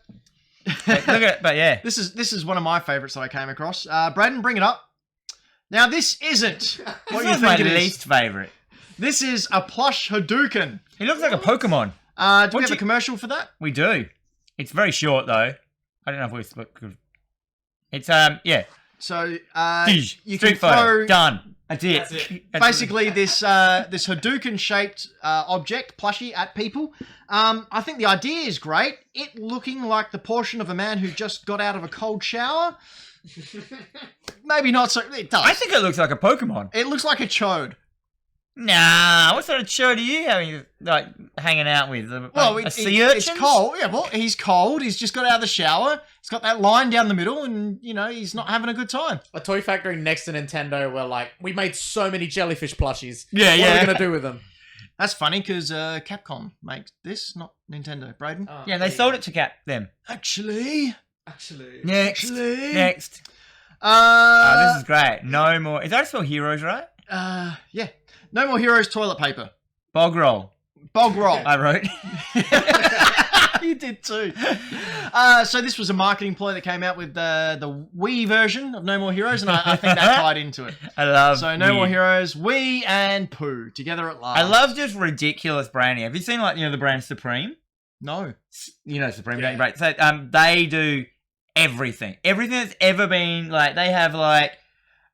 [SPEAKER 3] Look at it. But yeah.
[SPEAKER 2] This is one of my favorites that I came across. Braden, bring it up. Now this isn't what
[SPEAKER 3] This
[SPEAKER 2] you
[SPEAKER 3] is my
[SPEAKER 2] think it is.
[SPEAKER 3] least favorite.
[SPEAKER 2] This is a plush Hadouken.
[SPEAKER 3] He looks like a Pokemon.
[SPEAKER 2] Do we have a commercial for that?
[SPEAKER 3] We do. It's very short though. I don't know if we spoke. It's yeah.
[SPEAKER 2] So you
[SPEAKER 3] Street
[SPEAKER 2] can
[SPEAKER 3] Fighter.
[SPEAKER 2] throw
[SPEAKER 3] Done. That's it.
[SPEAKER 4] That's it.
[SPEAKER 2] basically this this Hadouken-shaped object plushie at people. I think the idea is great. It looking like the portion of a man who just got out of a cold shower. Maybe not so. It does.
[SPEAKER 3] I think it looks like a Pokemon.
[SPEAKER 2] It looks like a chode.
[SPEAKER 3] Nah, what sort of show do you having like hanging out with? A sea urchin?
[SPEAKER 2] It's cold. Yeah, well, he's cold. He's just got out of the shower. He's got that line down the middle, and he's not having a good time.
[SPEAKER 4] A toy factory next to Nintendo were like, we made so many jellyfish plushies.
[SPEAKER 3] Yeah,
[SPEAKER 4] What
[SPEAKER 3] yeah.
[SPEAKER 4] are we gonna do with them?
[SPEAKER 2] That's funny because Capcom makes this, not Nintendo. Braden.
[SPEAKER 4] Oh,
[SPEAKER 3] Yeah, they sold it to them.
[SPEAKER 2] Actually.
[SPEAKER 3] Next. Next.
[SPEAKER 2] Uh,
[SPEAKER 3] This is great. No more. Is that spell heroes, right?
[SPEAKER 2] yeah. No more heroes toilet paper.
[SPEAKER 3] Bog roll.
[SPEAKER 2] Bog roll.
[SPEAKER 3] I wrote.
[SPEAKER 2] You did too. So this was a marketing ploy that came out with the Wii version of No More Heroes, and I think that tied into it.
[SPEAKER 3] I love.
[SPEAKER 2] So No More Heroes, Wii and Pooh together at last.
[SPEAKER 3] I love just ridiculous branding. Have you seen the brand Supreme?
[SPEAKER 2] No.
[SPEAKER 3] You know Supreme,
[SPEAKER 4] Yeah.
[SPEAKER 3] don't you, right? So they do everything. Everything that's ever been they have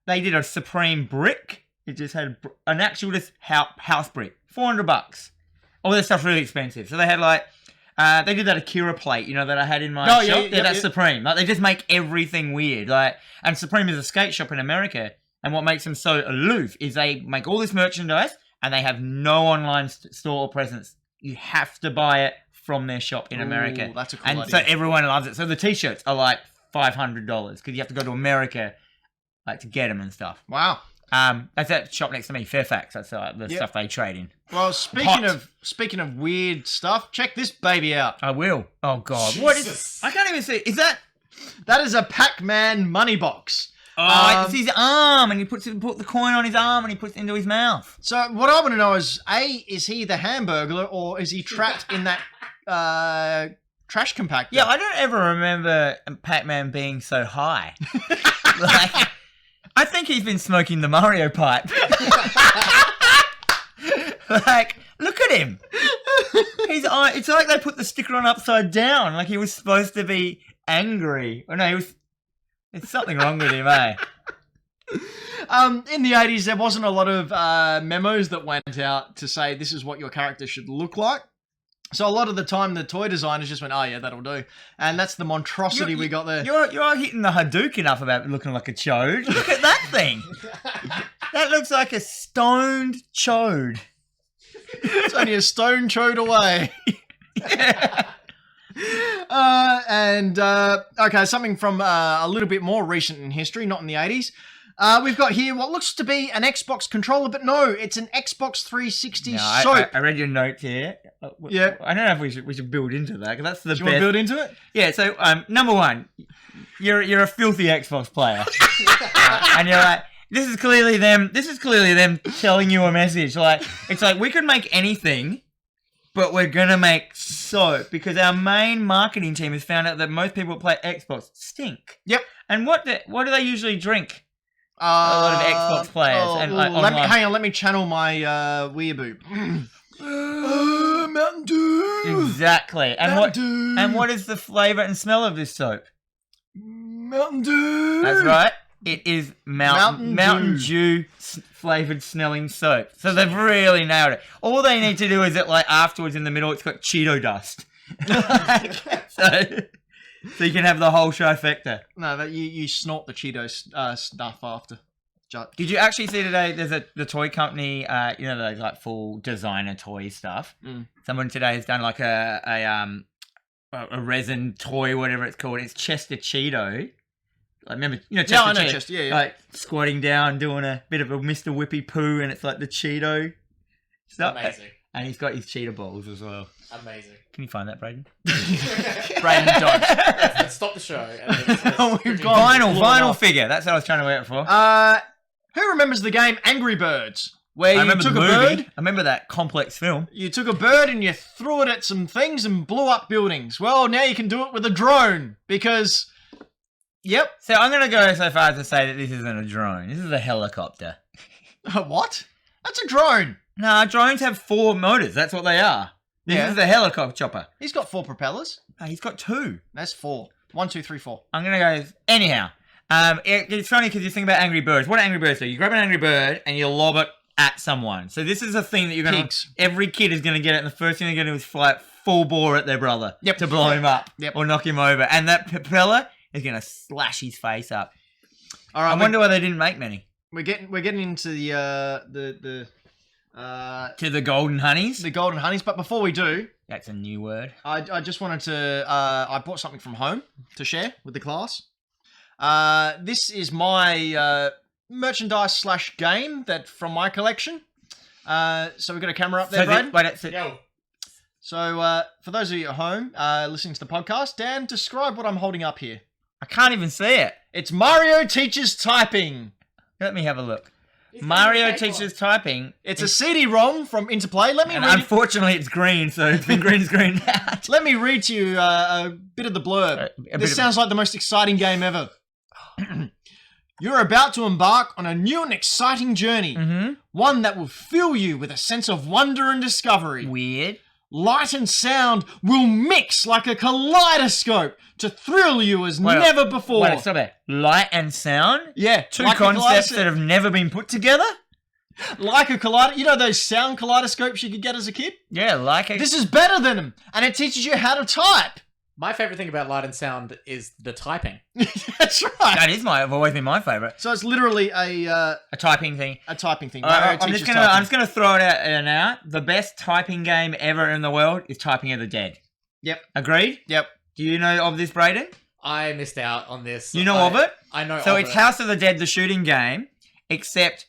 [SPEAKER 3] they did a Supreme brick. It just had an actual just house brick, $400. All this stuff's really expensive. So they had they did that Akira plate, that I had in my shop. That's Supreme. They just make everything weird. And Supreme is a skate shop in America. And what makes them so aloof is they make all this merchandise and they have no online store or presence. You have to buy it from their shop in America.
[SPEAKER 2] That's a cool
[SPEAKER 3] and
[SPEAKER 2] idea.
[SPEAKER 3] so everyone loves it. So the t-shirts are $500 because you have to go to America to get them and stuff.
[SPEAKER 2] Wow.
[SPEAKER 3] That's that shop next to me, Fairfax. That's the stuff they trade in.
[SPEAKER 2] Well, speaking of weird stuff, check this baby out.
[SPEAKER 3] I will. Oh God, what is?
[SPEAKER 4] Jesus.
[SPEAKER 3] I can't even see. Is that?
[SPEAKER 2] That is a Pac-Man money box.
[SPEAKER 3] Oh, it's his arm, and he put the coin on his arm, and he puts it into his mouth.
[SPEAKER 2] So what I want to know is, is he the Hamburglar, or is he trapped in that trash compactor?
[SPEAKER 3] Yeah, I don't ever remember Pac-Man being so high. I think he's been smoking the Mario pipe. Look at him. It's like they put the sticker on upside down. Like he was supposed to be angry. Oh no, there's something wrong with him, eh?
[SPEAKER 2] In the 80s, there wasn't a lot of memos that went out to say this is what your character should look like. So a lot of the time, the toy designers just went, "Oh yeah, that'll do," and that's the monstrosity we got there.
[SPEAKER 3] You're hitting the Hadouken up about looking like a chode. Look at that thing. That looks like a stoned chode.
[SPEAKER 2] It's only a stone chode away. Okay, something from a little bit more recent in history, not in the 80s. We've got here what looks to be an Xbox controller, but no, it's an Xbox 360 soap.
[SPEAKER 3] I read your note here.
[SPEAKER 2] Yeah.
[SPEAKER 3] I don't know if we should build into that because that's the
[SPEAKER 2] Do you
[SPEAKER 3] best.
[SPEAKER 2] want to build into it?
[SPEAKER 3] Yeah. So number one, you're a filthy Xbox player, and you're like, this is clearly them telling you a message. It's like we could make anything, but we're gonna make soap because our main marketing team has found out that most people who play Xbox stink.
[SPEAKER 2] Yep.
[SPEAKER 3] And what do they usually drink? A lot of Xbox players.
[SPEAKER 2] Let me channel my weeaboo. Mountain Dew.
[SPEAKER 3] Exactly. And
[SPEAKER 2] Mountain Dew.
[SPEAKER 3] what is the flavour and smell of this soap?
[SPEAKER 2] Mountain Dew.
[SPEAKER 3] That's right. It is Mountain
[SPEAKER 2] Dew.
[SPEAKER 3] Dew flavoured smelling soap. So they've really nailed it. All they need to do is afterwards in the middle it's got Cheeto dust. So you can have the whole trifecta.
[SPEAKER 2] No, that you snort the Cheetos stuff after.
[SPEAKER 3] Did you actually see today? There's the toy company, those full designer toy stuff.
[SPEAKER 2] Mm.
[SPEAKER 3] Someone today has done a resin toy, whatever it's called. It's Chester Cheeto. Remember, Chester
[SPEAKER 2] I know
[SPEAKER 3] Cheeto,
[SPEAKER 2] Chester. Yeah.
[SPEAKER 3] Squatting down, doing a bit of a Mr. Whippy Poo, and it's like the Cheeto stuff.
[SPEAKER 4] Amazing.
[SPEAKER 3] And he's got his Cheetah balls as well.
[SPEAKER 4] Amazing.
[SPEAKER 3] Can you find that, Braden?
[SPEAKER 2] Braden, don't.
[SPEAKER 4] Let's stop the show.
[SPEAKER 2] We've got
[SPEAKER 3] Vinyl figure. That's what I was trying to wait for.
[SPEAKER 2] Who remembers the game Angry Birds? Where
[SPEAKER 3] I
[SPEAKER 2] you
[SPEAKER 3] remember
[SPEAKER 2] took
[SPEAKER 3] the
[SPEAKER 2] a
[SPEAKER 3] movie.
[SPEAKER 2] bird,
[SPEAKER 3] I remember that complex film.
[SPEAKER 2] you took a bird and you threw it at some things and blew up buildings. Well, now you can do it with a drone because, yep.
[SPEAKER 3] So I'm going to go so far as to say that this isn't a drone. This is a helicopter.
[SPEAKER 2] What? That's a drone.
[SPEAKER 3] No, drones have 4 motors. That's what they are. This
[SPEAKER 2] Yeah.
[SPEAKER 3] is a helicopter chopper.
[SPEAKER 2] He's got 4 propellers.
[SPEAKER 3] No, he's got 2.
[SPEAKER 2] That's 4. 1, 2, 3, 4.
[SPEAKER 3] I'm gonna go. Anyhow, it's funny because you think about Angry Birds. What do Angry Birds do? You grab an Angry Bird and you lob it at someone. So this is a thing that you're gonna.
[SPEAKER 2] Pigs.
[SPEAKER 3] Every kid is gonna get it, and the first thing they're gonna do is fly it full bore at their brother.
[SPEAKER 2] Yep.
[SPEAKER 3] To blow him up.
[SPEAKER 2] Yep.
[SPEAKER 3] Or knock him over, and that propeller is gonna slash his face up.
[SPEAKER 2] All right.
[SPEAKER 3] I wonder why they didn't make many.
[SPEAKER 2] We're getting into the
[SPEAKER 3] To the golden honeys.
[SPEAKER 2] golden honeys, but before we do,
[SPEAKER 3] That's a new word.
[SPEAKER 2] I just wanted to I bought something from home to share with the class. This is my merchandise / game that from my collection. So we've got a camera up there, Braden.
[SPEAKER 4] Yo.
[SPEAKER 2] So for those of you at home listening to the podcast, Dan, describe what I'm holding up here.
[SPEAKER 3] I can't even see it.
[SPEAKER 2] It's Mario Teaches Typing.
[SPEAKER 3] Let me have a look. Mario Teaches Typing.
[SPEAKER 2] It's a CD-ROM from Interplay. Let me
[SPEAKER 3] And
[SPEAKER 2] read.
[SPEAKER 3] unfortunately, it's green, so it's been green screened out.
[SPEAKER 2] Let me read to you a bit of the blurb. This sounds like the most exciting game ever. You're about to embark on a new and exciting journey.
[SPEAKER 3] Mm-hmm.
[SPEAKER 2] One that will fill you with a sense of wonder and discovery.
[SPEAKER 3] Weird.
[SPEAKER 2] Light and sound will mix like a kaleidoscope to thrill you as never before.
[SPEAKER 3] Wait, stop there. Light and sound?
[SPEAKER 2] Yeah,
[SPEAKER 3] Two
[SPEAKER 2] like a
[SPEAKER 3] concepts
[SPEAKER 2] kaleidoscope.
[SPEAKER 3] that have never been put together?
[SPEAKER 2] Like a kaleidoscope. You know those sound kaleidoscopes you could get as a kid?
[SPEAKER 3] Yeah, like a...
[SPEAKER 2] This is better than them, and it teaches you how to type.
[SPEAKER 4] My favorite thing about light and sound is the typing.
[SPEAKER 2] That's right.
[SPEAKER 3] That is have always been my favourite.
[SPEAKER 2] So it's literally a
[SPEAKER 3] typing thing.
[SPEAKER 2] typing thing.
[SPEAKER 3] I'm
[SPEAKER 2] Teaches
[SPEAKER 3] just
[SPEAKER 2] typing.
[SPEAKER 3] gonna throw it out now. The best typing game ever in the world is Typing of the Dead.
[SPEAKER 2] Yep.
[SPEAKER 3] Agreed?
[SPEAKER 2] Yep.
[SPEAKER 3] Do you know of this, Braden?
[SPEAKER 4] I missed out on this.
[SPEAKER 3] You know of it?
[SPEAKER 4] I know
[SPEAKER 3] So
[SPEAKER 4] of
[SPEAKER 3] it's
[SPEAKER 4] it.
[SPEAKER 3] House of the Dead, the shooting game, except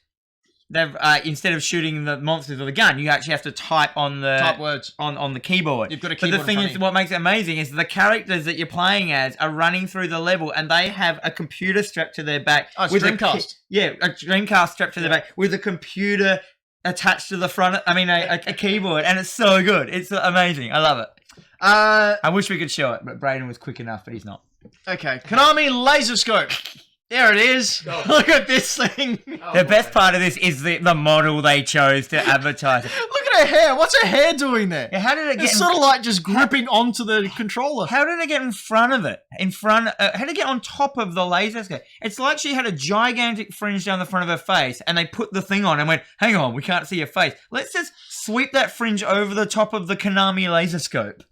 [SPEAKER 3] they've instead of shooting the monsters with a gun, you actually have to type on the
[SPEAKER 2] Type words.
[SPEAKER 3] on the keyboard.
[SPEAKER 2] You've got a
[SPEAKER 3] But
[SPEAKER 2] keyboard
[SPEAKER 3] the thing
[SPEAKER 2] in front
[SPEAKER 3] is,
[SPEAKER 2] of you.
[SPEAKER 3] what makes it amazing is the characters that you're playing as are running through the level, and they have a computer strapped to their back.
[SPEAKER 2] Oh, it's
[SPEAKER 3] with
[SPEAKER 2] Dreamcast.
[SPEAKER 3] a Dreamcast strapped to their back with a computer attached to the front. I mean, a keyboard, and it's so good. It's amazing. I love it. I wish we could show it, but Braden was quick enough, but he's not.
[SPEAKER 2] Okay. Konami Laser Scope. There it is.
[SPEAKER 4] Oh.
[SPEAKER 2] Look at this thing.
[SPEAKER 4] Oh,
[SPEAKER 3] The best
[SPEAKER 4] boy.
[SPEAKER 3] part of this is the model they chose to advertise it.
[SPEAKER 2] Look at her hair. What's her hair doing there?
[SPEAKER 3] Yeah, how did it get?
[SPEAKER 2] It's sort of like just gripping onto the controller.
[SPEAKER 3] How did it get in front of it? How did it get on top of the laser scope? It's like she had a gigantic fringe down the front of her face, and they put the thing on and went, "Hang on, we can't see your face. Let's just sweep that fringe over the top of the Konami laser scope."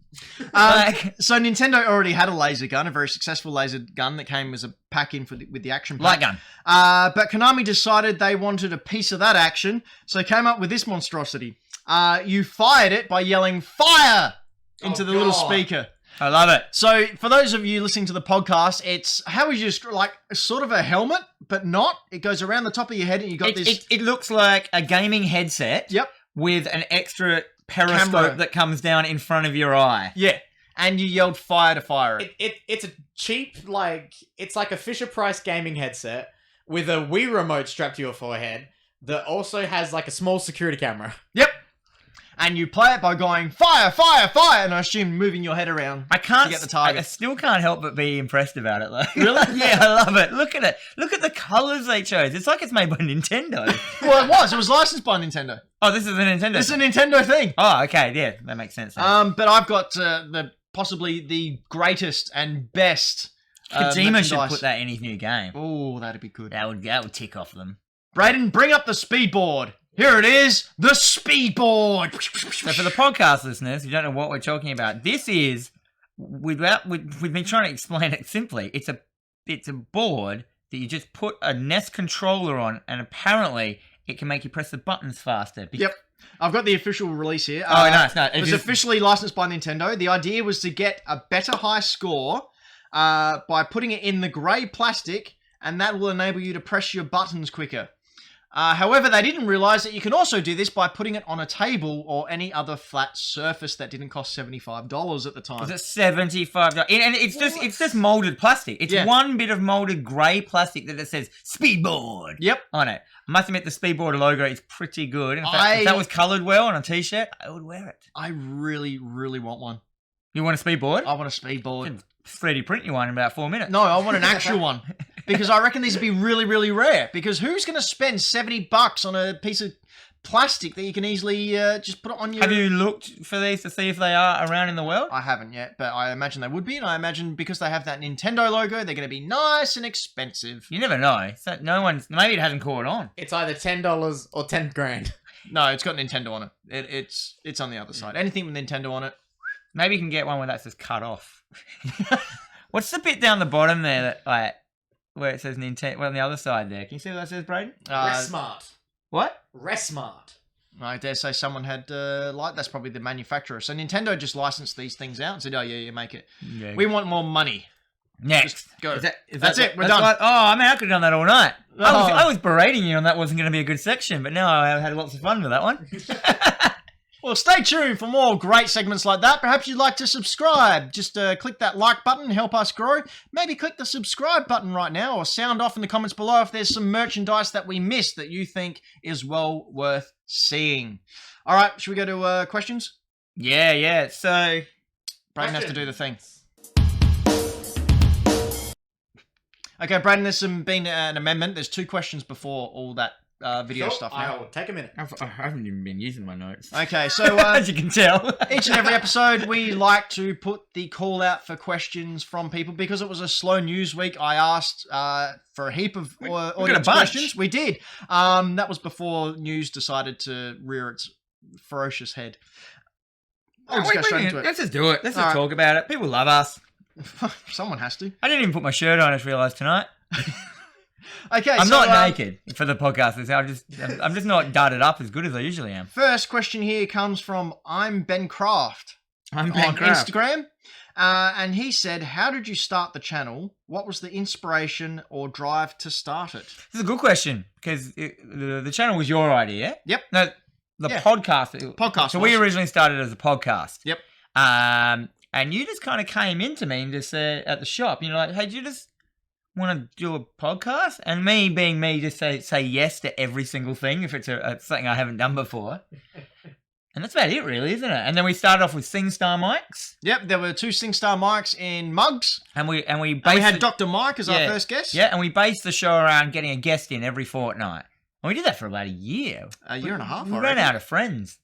[SPEAKER 2] So Nintendo already had a laser gun, a very successful laser gun that came as a pack in with the action pack.
[SPEAKER 3] Light gun.
[SPEAKER 2] But Konami decided they wanted a piece of that action, so they came up with this monstrosity. You fired it by yelling "fire" into the little
[SPEAKER 4] God.
[SPEAKER 2] speaker.
[SPEAKER 3] I love it.
[SPEAKER 2] So for those of you listening to the podcast, it's how would you like sort of a helmet, but not. It goes around the top of your head, and you got this.
[SPEAKER 3] It looks like a gaming headset.
[SPEAKER 2] Yep.
[SPEAKER 3] With an extra periscope
[SPEAKER 2] Camera.
[SPEAKER 3] that comes down in front of your eye.
[SPEAKER 2] Yeah. And you yelled "fire" to fire it.
[SPEAKER 4] It's a cheap, it's like a Fisher-Price gaming headset with a Wii remote strapped to your forehead that also has like a small security camera.
[SPEAKER 2] Yep. And you play it by going "fire, fire, fire," and I assume moving your head around.
[SPEAKER 3] I can't
[SPEAKER 2] to get the target.
[SPEAKER 3] I still can't help but be impressed about it, though.
[SPEAKER 2] Really?
[SPEAKER 3] Yeah, I love it. Look at it. Look at the colors they chose. It's like it's made by Nintendo.
[SPEAKER 2] Well, it was. It was licensed by Nintendo.
[SPEAKER 3] Oh, this is a Nintendo.
[SPEAKER 2] It's a Nintendo thing.
[SPEAKER 3] Oh, okay. Yeah, that makes sense. Then.
[SPEAKER 2] But I've got possibly the greatest and best.
[SPEAKER 3] Kojima should put that in his new game.
[SPEAKER 2] Oh, that'd be good.
[SPEAKER 3] That would tick off them.
[SPEAKER 2] Braden, bring up the speedboard. Here it is, the speedboard.
[SPEAKER 3] So for the podcast listeners who don't know what we're talking about, this is we've been trying to explain it simply. It's a board that you just put a NES controller on, and apparently it can make you press the buttons faster.
[SPEAKER 2] Yep. I've got the official release here.
[SPEAKER 3] Oh, nice.
[SPEAKER 2] It was officially licensed by Nintendo. The idea was to get a better high score by putting it in the grey plastic, and that will enable you to press your buttons quicker. However, they didn't realise that you can also do this by putting it on a table or any other flat surface that didn't cost $75 at the time.
[SPEAKER 3] Is it $75? And it's just molded plastic. It's one bit of molded grey plastic that it says Speedboard.
[SPEAKER 2] Yep.
[SPEAKER 3] On it. I must admit the Speedboard logo is pretty good. In fact, if that was coloured well on a t-shirt, I would wear it.
[SPEAKER 2] I really, really want one.
[SPEAKER 3] You want a Speedboard?
[SPEAKER 2] I want a speedboard.
[SPEAKER 3] 3D print you one in about 4 minutes.
[SPEAKER 2] No, I want an actual one. Because I reckon these would be really, really rare. Because who's going to spend $70 on a piece of plastic that you can easily just put it on your...
[SPEAKER 3] Have you looked for these to see if they are around in the world?
[SPEAKER 2] I haven't yet, but I imagine they would be, and I imagine because they have that Nintendo logo, they're going to be nice and expensive.
[SPEAKER 3] You never know. So maybe it hasn't caught on.
[SPEAKER 4] It's either $10 or 10 grand.
[SPEAKER 2] No, it's got Nintendo on it. It's on the other side. Anything with Nintendo on it.
[SPEAKER 3] Maybe you can get one where that's just cut off. What's the bit down the bottom there that, like, where it says Nintendo? Well, on the other side there. Can you see what that says, Braden?
[SPEAKER 4] Resmart.
[SPEAKER 3] What?
[SPEAKER 4] Resmart.
[SPEAKER 2] I dare say someone had, that's probably the manufacturer. So Nintendo just licensed these things out and said, oh, yeah, you make it.
[SPEAKER 3] Yeah.
[SPEAKER 2] We want more money.
[SPEAKER 3] Next.
[SPEAKER 2] Just go.
[SPEAKER 3] That's
[SPEAKER 2] it. We're done.
[SPEAKER 3] Like, I mean, I could have done that all night.
[SPEAKER 2] Oh.
[SPEAKER 3] I was berating you on that wasn't going to be a good section, but now I had lots of fun with that one.
[SPEAKER 2] Well, stay tuned for more great segments like that. Perhaps you'd like to subscribe. Just click that like button, help us grow. Maybe click the subscribe button right now or sound off in the comments below if there's some merchandise that we missed that you think is well worth seeing. All right, should we go to questions?
[SPEAKER 3] Yeah. So,
[SPEAKER 2] Braden has to do the thing. Okay, Braden, there's been an amendment. There's 2 questions before all that video stuff now.
[SPEAKER 4] I'll take a minute.
[SPEAKER 3] I haven't even been using my notes.
[SPEAKER 2] Okay, so
[SPEAKER 3] as you can tell,
[SPEAKER 2] each and every episode we like to put the call out for questions from people because it was a slow news week. I asked for a heap of audience questions. We did. That was before news decided to rear its ferocious head. I'll just go straight into it.
[SPEAKER 3] Let's just do it. Let's just talk about it. People love us.
[SPEAKER 2] Someone has to.
[SPEAKER 3] I didn't even put my shirt on. I just realised tonight.
[SPEAKER 2] Okay,
[SPEAKER 3] I'm not naked for the podcast. I'm just not darted up as good as I usually am.
[SPEAKER 2] First question here comes from I'm Ben Craft.
[SPEAKER 3] I'm Ben
[SPEAKER 2] on
[SPEAKER 3] Craft.
[SPEAKER 2] Instagram. And he said, how did you start the channel? What was the inspiration or drive to start it?
[SPEAKER 3] This is a good question because the channel was your idea.
[SPEAKER 2] Yep.
[SPEAKER 3] No, the podcast.
[SPEAKER 2] Podcast.
[SPEAKER 3] So we originally started as a podcast.
[SPEAKER 2] Yep.
[SPEAKER 3] And you just kind of came into me and just said at the shop, you're like, hey, do you just want to do a podcast? And me being me, just say yes to every single thing if it's something I haven't done before. And that's about it, really, isn't it? And then we started off with SingStar mics.
[SPEAKER 2] Yep, there were 2 SingStar mics in mugs.
[SPEAKER 3] And we
[SPEAKER 2] had Dr. Mike as our first guest.
[SPEAKER 3] Yeah, and we based the show around getting a guest in every fortnight. And we did that for about a year.
[SPEAKER 2] A year and a half,
[SPEAKER 3] We ran out of friends.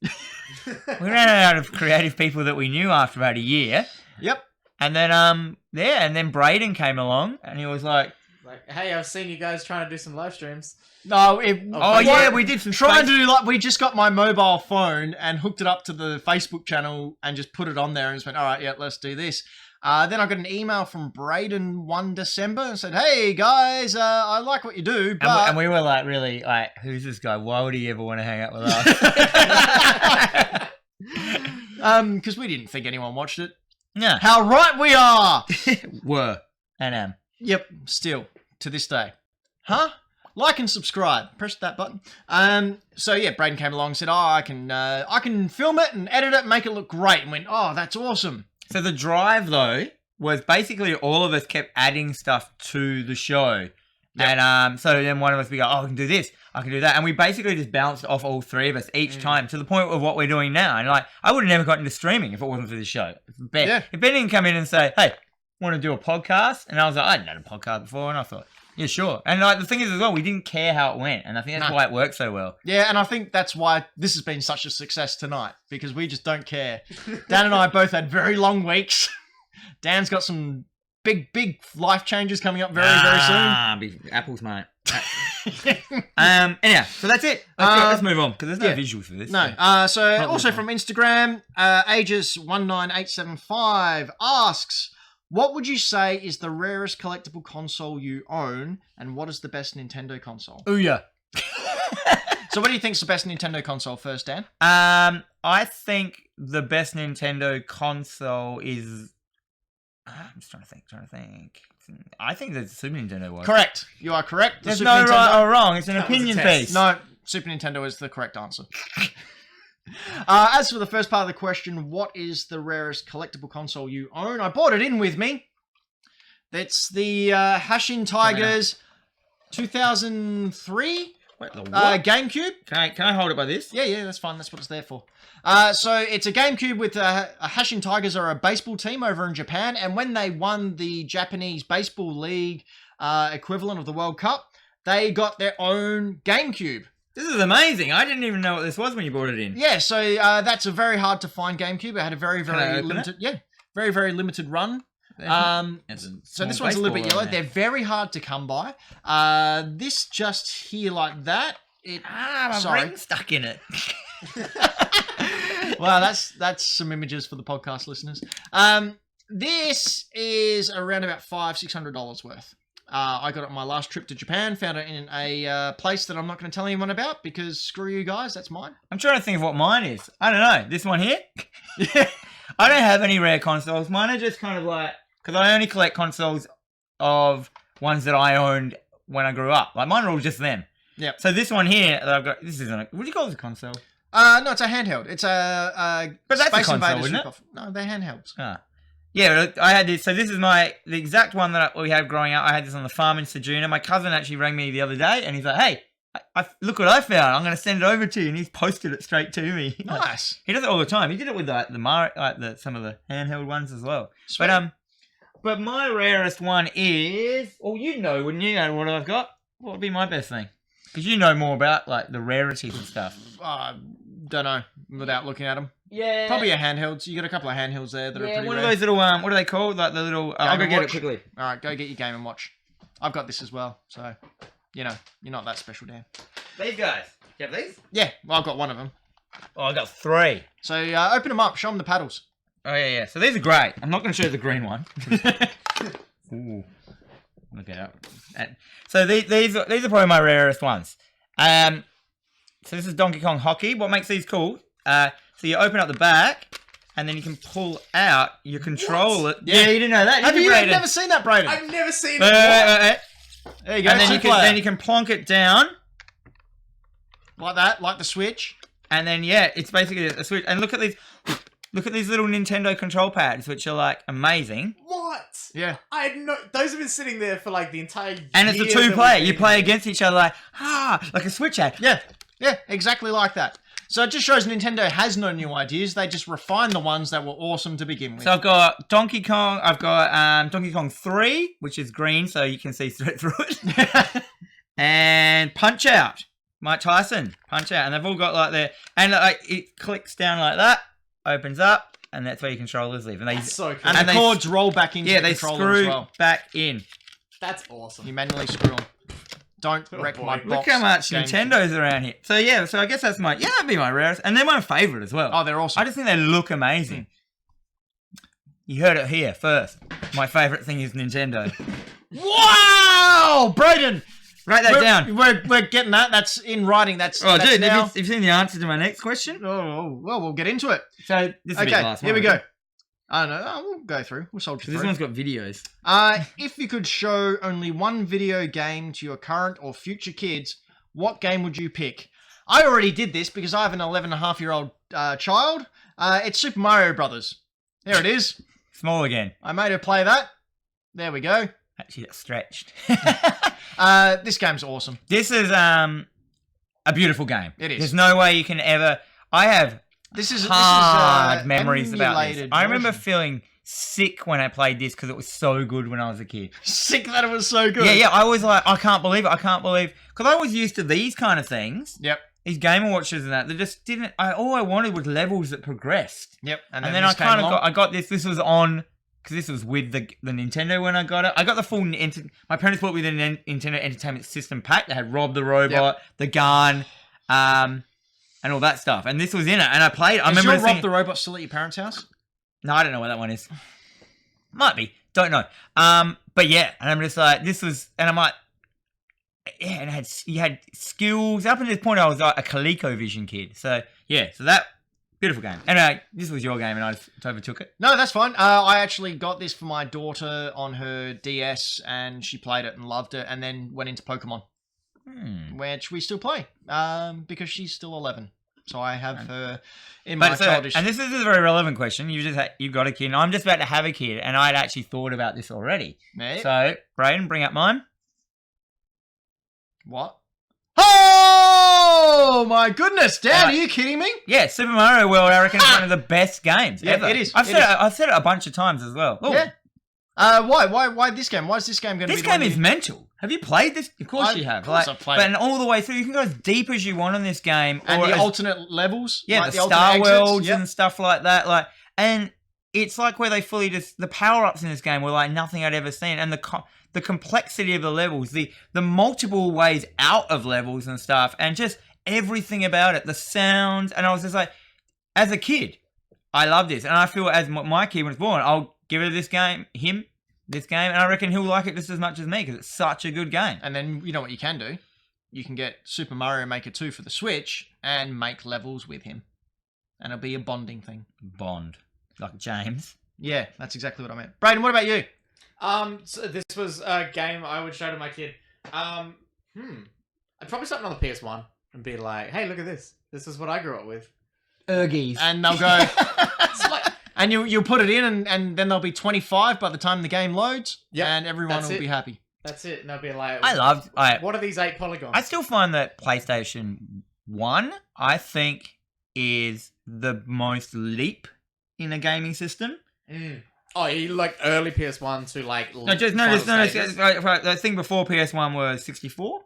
[SPEAKER 3] We ran out of creative people that we knew after about a year.
[SPEAKER 2] Yep.
[SPEAKER 3] And then, and then Braden came along, and he was like,
[SPEAKER 4] hey, I've seen you guys trying to do some live streams.
[SPEAKER 2] No,
[SPEAKER 3] we did some
[SPEAKER 2] trying to do we just got my mobile phone and hooked it up to the Facebook channel and just put it on there and just went, all right, yeah, let's do this. Then I got an email from Braden 1 December and said, hey guys, I like what you do, but...
[SPEAKER 3] And we were like, really, like, who's this guy? Why would he ever want to hang out with us?
[SPEAKER 2] Because we didn't think anyone watched it.
[SPEAKER 3] Yeah.
[SPEAKER 2] How right we are!
[SPEAKER 3] Were. And am.
[SPEAKER 2] Yep, still, to this day. Huh? Like and subscribe. Press that button. So yeah, Braden came along and said, I can film it and edit it and make it look great. And went, oh, that's awesome.
[SPEAKER 3] So the drive, though, was basically all of us kept adding stuff to the show. Yep. And so then one of us would go, I can do this, I can do that. And we basically just bounced off all 3 of us each time to the point of what we're doing now. And like, I would have never gotten into streaming if it wasn't for this show. If Ben didn't come in and say, hey, want to do a podcast? And I was like, I hadn't done a podcast before. And I thought, yeah, sure. And like the thing is as well, we didn't care how it went. And I think that's why it worked so well.
[SPEAKER 2] Yeah, and I think that's why this has been such a success tonight. Because we just don't care. Dan and I both had very long weeks. Dan's got some big life changes coming up very soon.
[SPEAKER 3] Big apples, mate. Anyhow, so that's it. Let's move on, because there's no visuals for this.
[SPEAKER 2] No. So also from Instagram, Aegis19875 asks, what would you say is the rarest collectible console you own, and what is the best Nintendo console?
[SPEAKER 3] Ooh, yeah.
[SPEAKER 2] So what do you think's the best Nintendo console first, Dan?
[SPEAKER 3] I think the best Nintendo console is... I'm just trying to think. I think the Super Nintendo was.
[SPEAKER 2] Correct. You are correct.
[SPEAKER 3] There's no right or wrong. It's an opinion piece.
[SPEAKER 2] No, Super Nintendo is the correct answer. As for the first part of the question, what is the rarest collectible console you own? I brought it in with me. That's the Hashin Tigers 2003 GameCube.
[SPEAKER 3] Can I hold it by this?
[SPEAKER 2] Yeah, that's fine. That's what it's there for. So it's a GameCube with a Hashin Tigers are a baseball team over in Japan, and when they won the Japanese Baseball League equivalent of the World Cup, they got their own GameCube.
[SPEAKER 3] This is amazing. I didn't even know what this was when you brought it in.
[SPEAKER 2] Yeah, so that's a very hard to find GameCube. It had a very,
[SPEAKER 3] Can I
[SPEAKER 2] very
[SPEAKER 3] open
[SPEAKER 2] limited, very, very limited run. So this one's a little bit yellow. They're very hard to come by. This just here like that.
[SPEAKER 3] My ring's stuck in it.
[SPEAKER 2] Wow, that's some images for the podcast listeners. This is around about $500-$600 worth. I got it on my last trip to Japan. Found it in a place that I'm not going to tell anyone about because screw you guys, that's mine.
[SPEAKER 3] I'm trying to think of what mine is. I don't know. This one here? I don't have any rare consoles. Mine are just kind of like... Because I only collect consoles of ones that I owned when I grew up. Like, mine are all just them.
[SPEAKER 2] Yep.
[SPEAKER 3] So this one here that I've got... This isn't a... What do you call this a console?
[SPEAKER 2] No, it's a handheld. It's a
[SPEAKER 3] But that's
[SPEAKER 2] Space
[SPEAKER 3] a console,
[SPEAKER 2] Invaders
[SPEAKER 3] isn't it?
[SPEAKER 2] ripoff. No, they're handhelds.
[SPEAKER 3] Ah. Yeah, I had this. So this is the exact one that we had growing up. I had this on the farm in Sejuna. My cousin actually rang me the other day, and he's like, "Hey, look what I found. I'm going to send it over to you." And he's posted it straight to me.
[SPEAKER 2] Nice.
[SPEAKER 3] He does it all the time. He did it with some of the handheld ones as well.
[SPEAKER 2] Sweet.
[SPEAKER 3] But my rarest one is. Oh, you know, wouldn't you? Know what I've got? What would be my best thing? Because you know more about like the rarities and stuff.
[SPEAKER 2] Don't know without looking at them.
[SPEAKER 3] Yeah.
[SPEAKER 2] Probably a handheld. So you got a couple of handhelds there that are pretty
[SPEAKER 3] one
[SPEAKER 2] rare.
[SPEAKER 3] of those little what are they called? Like the little. I'll go
[SPEAKER 2] and
[SPEAKER 3] get it
[SPEAKER 2] Watch.
[SPEAKER 3] quickly.
[SPEAKER 2] All right, go get your Game and Watch. I've got this as well, so you know you're not that special, Dan.
[SPEAKER 3] These guys. You have these?
[SPEAKER 2] Yeah, well, I've got one of them.
[SPEAKER 3] Oh, I got 3.
[SPEAKER 2] So open them up, show them the paddles.
[SPEAKER 3] Oh yeah. So these are great. I'm not going to show you the green one. Ooh. Look at that. So these are probably my rarest ones. So this is Donkey Kong Hockey. What makes these cool? So you open up the back, and then you can pull out your controller. Yeah, you didn't know that.
[SPEAKER 2] Have you
[SPEAKER 3] Braden?
[SPEAKER 2] never seen that, Braden?
[SPEAKER 4] I've never seen it.
[SPEAKER 3] There
[SPEAKER 2] you go.
[SPEAKER 3] And then you can plonk it down
[SPEAKER 2] like that, like the Switch.
[SPEAKER 3] And then it's basically a Switch. And look at these little Nintendo control pads, which are like amazing.
[SPEAKER 4] What?
[SPEAKER 2] Yeah.
[SPEAKER 4] I had no. Those have been sitting there for like the entire.
[SPEAKER 3] And it's a
[SPEAKER 4] year that
[SPEAKER 3] 2-player.
[SPEAKER 4] we've
[SPEAKER 3] You
[SPEAKER 4] been
[SPEAKER 3] play
[SPEAKER 4] here.
[SPEAKER 3] against each other like a Switch ad.
[SPEAKER 2] Yeah, exactly like that. So it just shows Nintendo has no new ideas. They just refine the ones that were awesome to begin with.
[SPEAKER 3] So I've got Donkey Kong. I've got Donkey Kong 3, which is green, so you can see straight through it. And Punch Out, Mike Tyson, Punch Out, and they've all got like their and it clicks down like that, opens up, and that's where your controllers live. And they
[SPEAKER 4] That's so cool.
[SPEAKER 2] and the cords roll back into the
[SPEAKER 3] they
[SPEAKER 2] controller
[SPEAKER 3] screw
[SPEAKER 2] as well.
[SPEAKER 3] back in.
[SPEAKER 4] That's awesome.
[SPEAKER 2] You manually screw them. Don't wreck
[SPEAKER 4] boy.
[SPEAKER 2] my
[SPEAKER 4] Look
[SPEAKER 2] box.
[SPEAKER 3] Look how much
[SPEAKER 2] game.
[SPEAKER 3] Nintendo's around here. So I guess that's that'd be my rarest, and they're my favorite as well.
[SPEAKER 2] Oh, they're awesome.
[SPEAKER 3] I just think they look amazing. You heard it here first. My favorite thing is Nintendo.
[SPEAKER 2] Wow, Braden.
[SPEAKER 3] Write that down.
[SPEAKER 2] We're getting that. That's in writing. That's
[SPEAKER 3] Oh, dude,
[SPEAKER 2] now.
[SPEAKER 3] have you seen the answer to my next question?
[SPEAKER 2] Oh, well, we'll get into it.
[SPEAKER 3] So this will be the
[SPEAKER 2] Okay,
[SPEAKER 3] last
[SPEAKER 2] here
[SPEAKER 3] one.
[SPEAKER 2] we go. I don't know. We'll go through. We'll soldier
[SPEAKER 3] This
[SPEAKER 2] through.
[SPEAKER 3] one's got videos.
[SPEAKER 2] If you could show only one video game to your current or future kids, what game would you pick? I already did this because I have an 11-and-a-half-year-old child. It's Super Mario Brothers. There it is.
[SPEAKER 3] Small again.
[SPEAKER 2] I made her play that. There we go.
[SPEAKER 3] Actually, that's stretched.
[SPEAKER 2] This game's awesome.
[SPEAKER 3] This is a beautiful game.
[SPEAKER 2] It is.
[SPEAKER 3] There's no way you can ever. I have
[SPEAKER 2] This is
[SPEAKER 3] hard memories about this.
[SPEAKER 2] emulated
[SPEAKER 3] I remember
[SPEAKER 2] version.
[SPEAKER 3] feeling sick when I played this because it was so good when I was a kid.
[SPEAKER 2] Sick that it was so good.
[SPEAKER 3] Yeah. I was like, I can't believe it. Because I was used to these kind of things.
[SPEAKER 2] Yep.
[SPEAKER 3] These Game & Watches and that. They just didn't. All I wanted was levels that progressed.
[SPEAKER 2] Yep.
[SPEAKER 3] And then I kind of got this. This was on. Because this was with the Nintendo when I got it. I got the full my parents bought me the Nintendo Entertainment System pack. They had Rob the Robot, the gun, and all that stuff. And this was in it. And I played it. I remember
[SPEAKER 2] your Rob the Robot still at your parents' house?
[SPEAKER 3] No, I don't know what that one is. Might be. Don't know. But yeah. And I'm just like, this was... And I'm like... Yeah, and you had skills. Up until this point, I was like a ColecoVision kid. So, yeah. So that... Beautiful game. Anyway, this was your game and I just overtook it.
[SPEAKER 2] No, that's fine. I actually got this for my daughter on her DS and she played it and loved it and then went into Pokemon, which we still play because she's still 11. So I have her in my childish...
[SPEAKER 3] And this is a very relevant question. You've got a kid and I'm just about to have a kid and I'd actually thought about this already.
[SPEAKER 2] Mate.
[SPEAKER 3] So, Braden, bring up mine.
[SPEAKER 2] What? Oh my goodness, Dad, are you kidding me?
[SPEAKER 3] Yeah, Super Mario World, I reckon, is one of the best games
[SPEAKER 2] Yeah,
[SPEAKER 3] ever.
[SPEAKER 2] it is.
[SPEAKER 3] I've said it a bunch of times as well. Ooh.
[SPEAKER 2] Yeah. Why this game? Why is this game going to be?
[SPEAKER 3] This game is mental. Have you played this? Of course you have.
[SPEAKER 2] Of course I've played
[SPEAKER 3] but
[SPEAKER 2] it.
[SPEAKER 3] all the way through, you can go as deep as you want on this game.
[SPEAKER 2] And
[SPEAKER 3] or
[SPEAKER 2] the
[SPEAKER 3] as-
[SPEAKER 2] alternate levels.
[SPEAKER 3] Yeah,
[SPEAKER 2] like
[SPEAKER 3] the
[SPEAKER 2] alternate
[SPEAKER 3] Star
[SPEAKER 2] exits.
[SPEAKER 3] Worlds
[SPEAKER 2] Yep.
[SPEAKER 3] and stuff like that. And it's like where they fully just the power ups in this game were like nothing I'd ever seen, and the complexity of the levels, the multiple ways out of levels and stuff, and just everything about it, the sounds. And I was just like, as a kid, I love this, and I feel as my kid when it's born, I'll give it this game, and I reckon he'll like it just as much as me because it's such a good game.
[SPEAKER 2] And then you know what you can do? You can get Super Mario Maker 2 for the Switch and make levels with him. And it'll be a bonding thing.
[SPEAKER 3] Bond, like James.
[SPEAKER 2] Yeah, that's exactly what I meant. Brayden, what about you?
[SPEAKER 4] So this was a game I would show to my kid. I'd probably something on the PS1 and be like, "Hey, look at this. This is what I grew up with."
[SPEAKER 3] Ergies.
[SPEAKER 2] And they'll go...
[SPEAKER 4] It's like,
[SPEAKER 2] And you'll put it in, and then they'll be 25 by the time the game loads,
[SPEAKER 4] Yep,
[SPEAKER 2] and everyone
[SPEAKER 4] that's
[SPEAKER 2] will
[SPEAKER 4] it.
[SPEAKER 2] be happy.
[SPEAKER 4] that's it. And they'll be like, what are these 8 polygons?
[SPEAKER 3] I still find that PlayStation 1, I think, is the most leap in a gaming system.
[SPEAKER 4] Oh, you like early PS1 to like
[SPEAKER 3] The thing before PS1 was 64.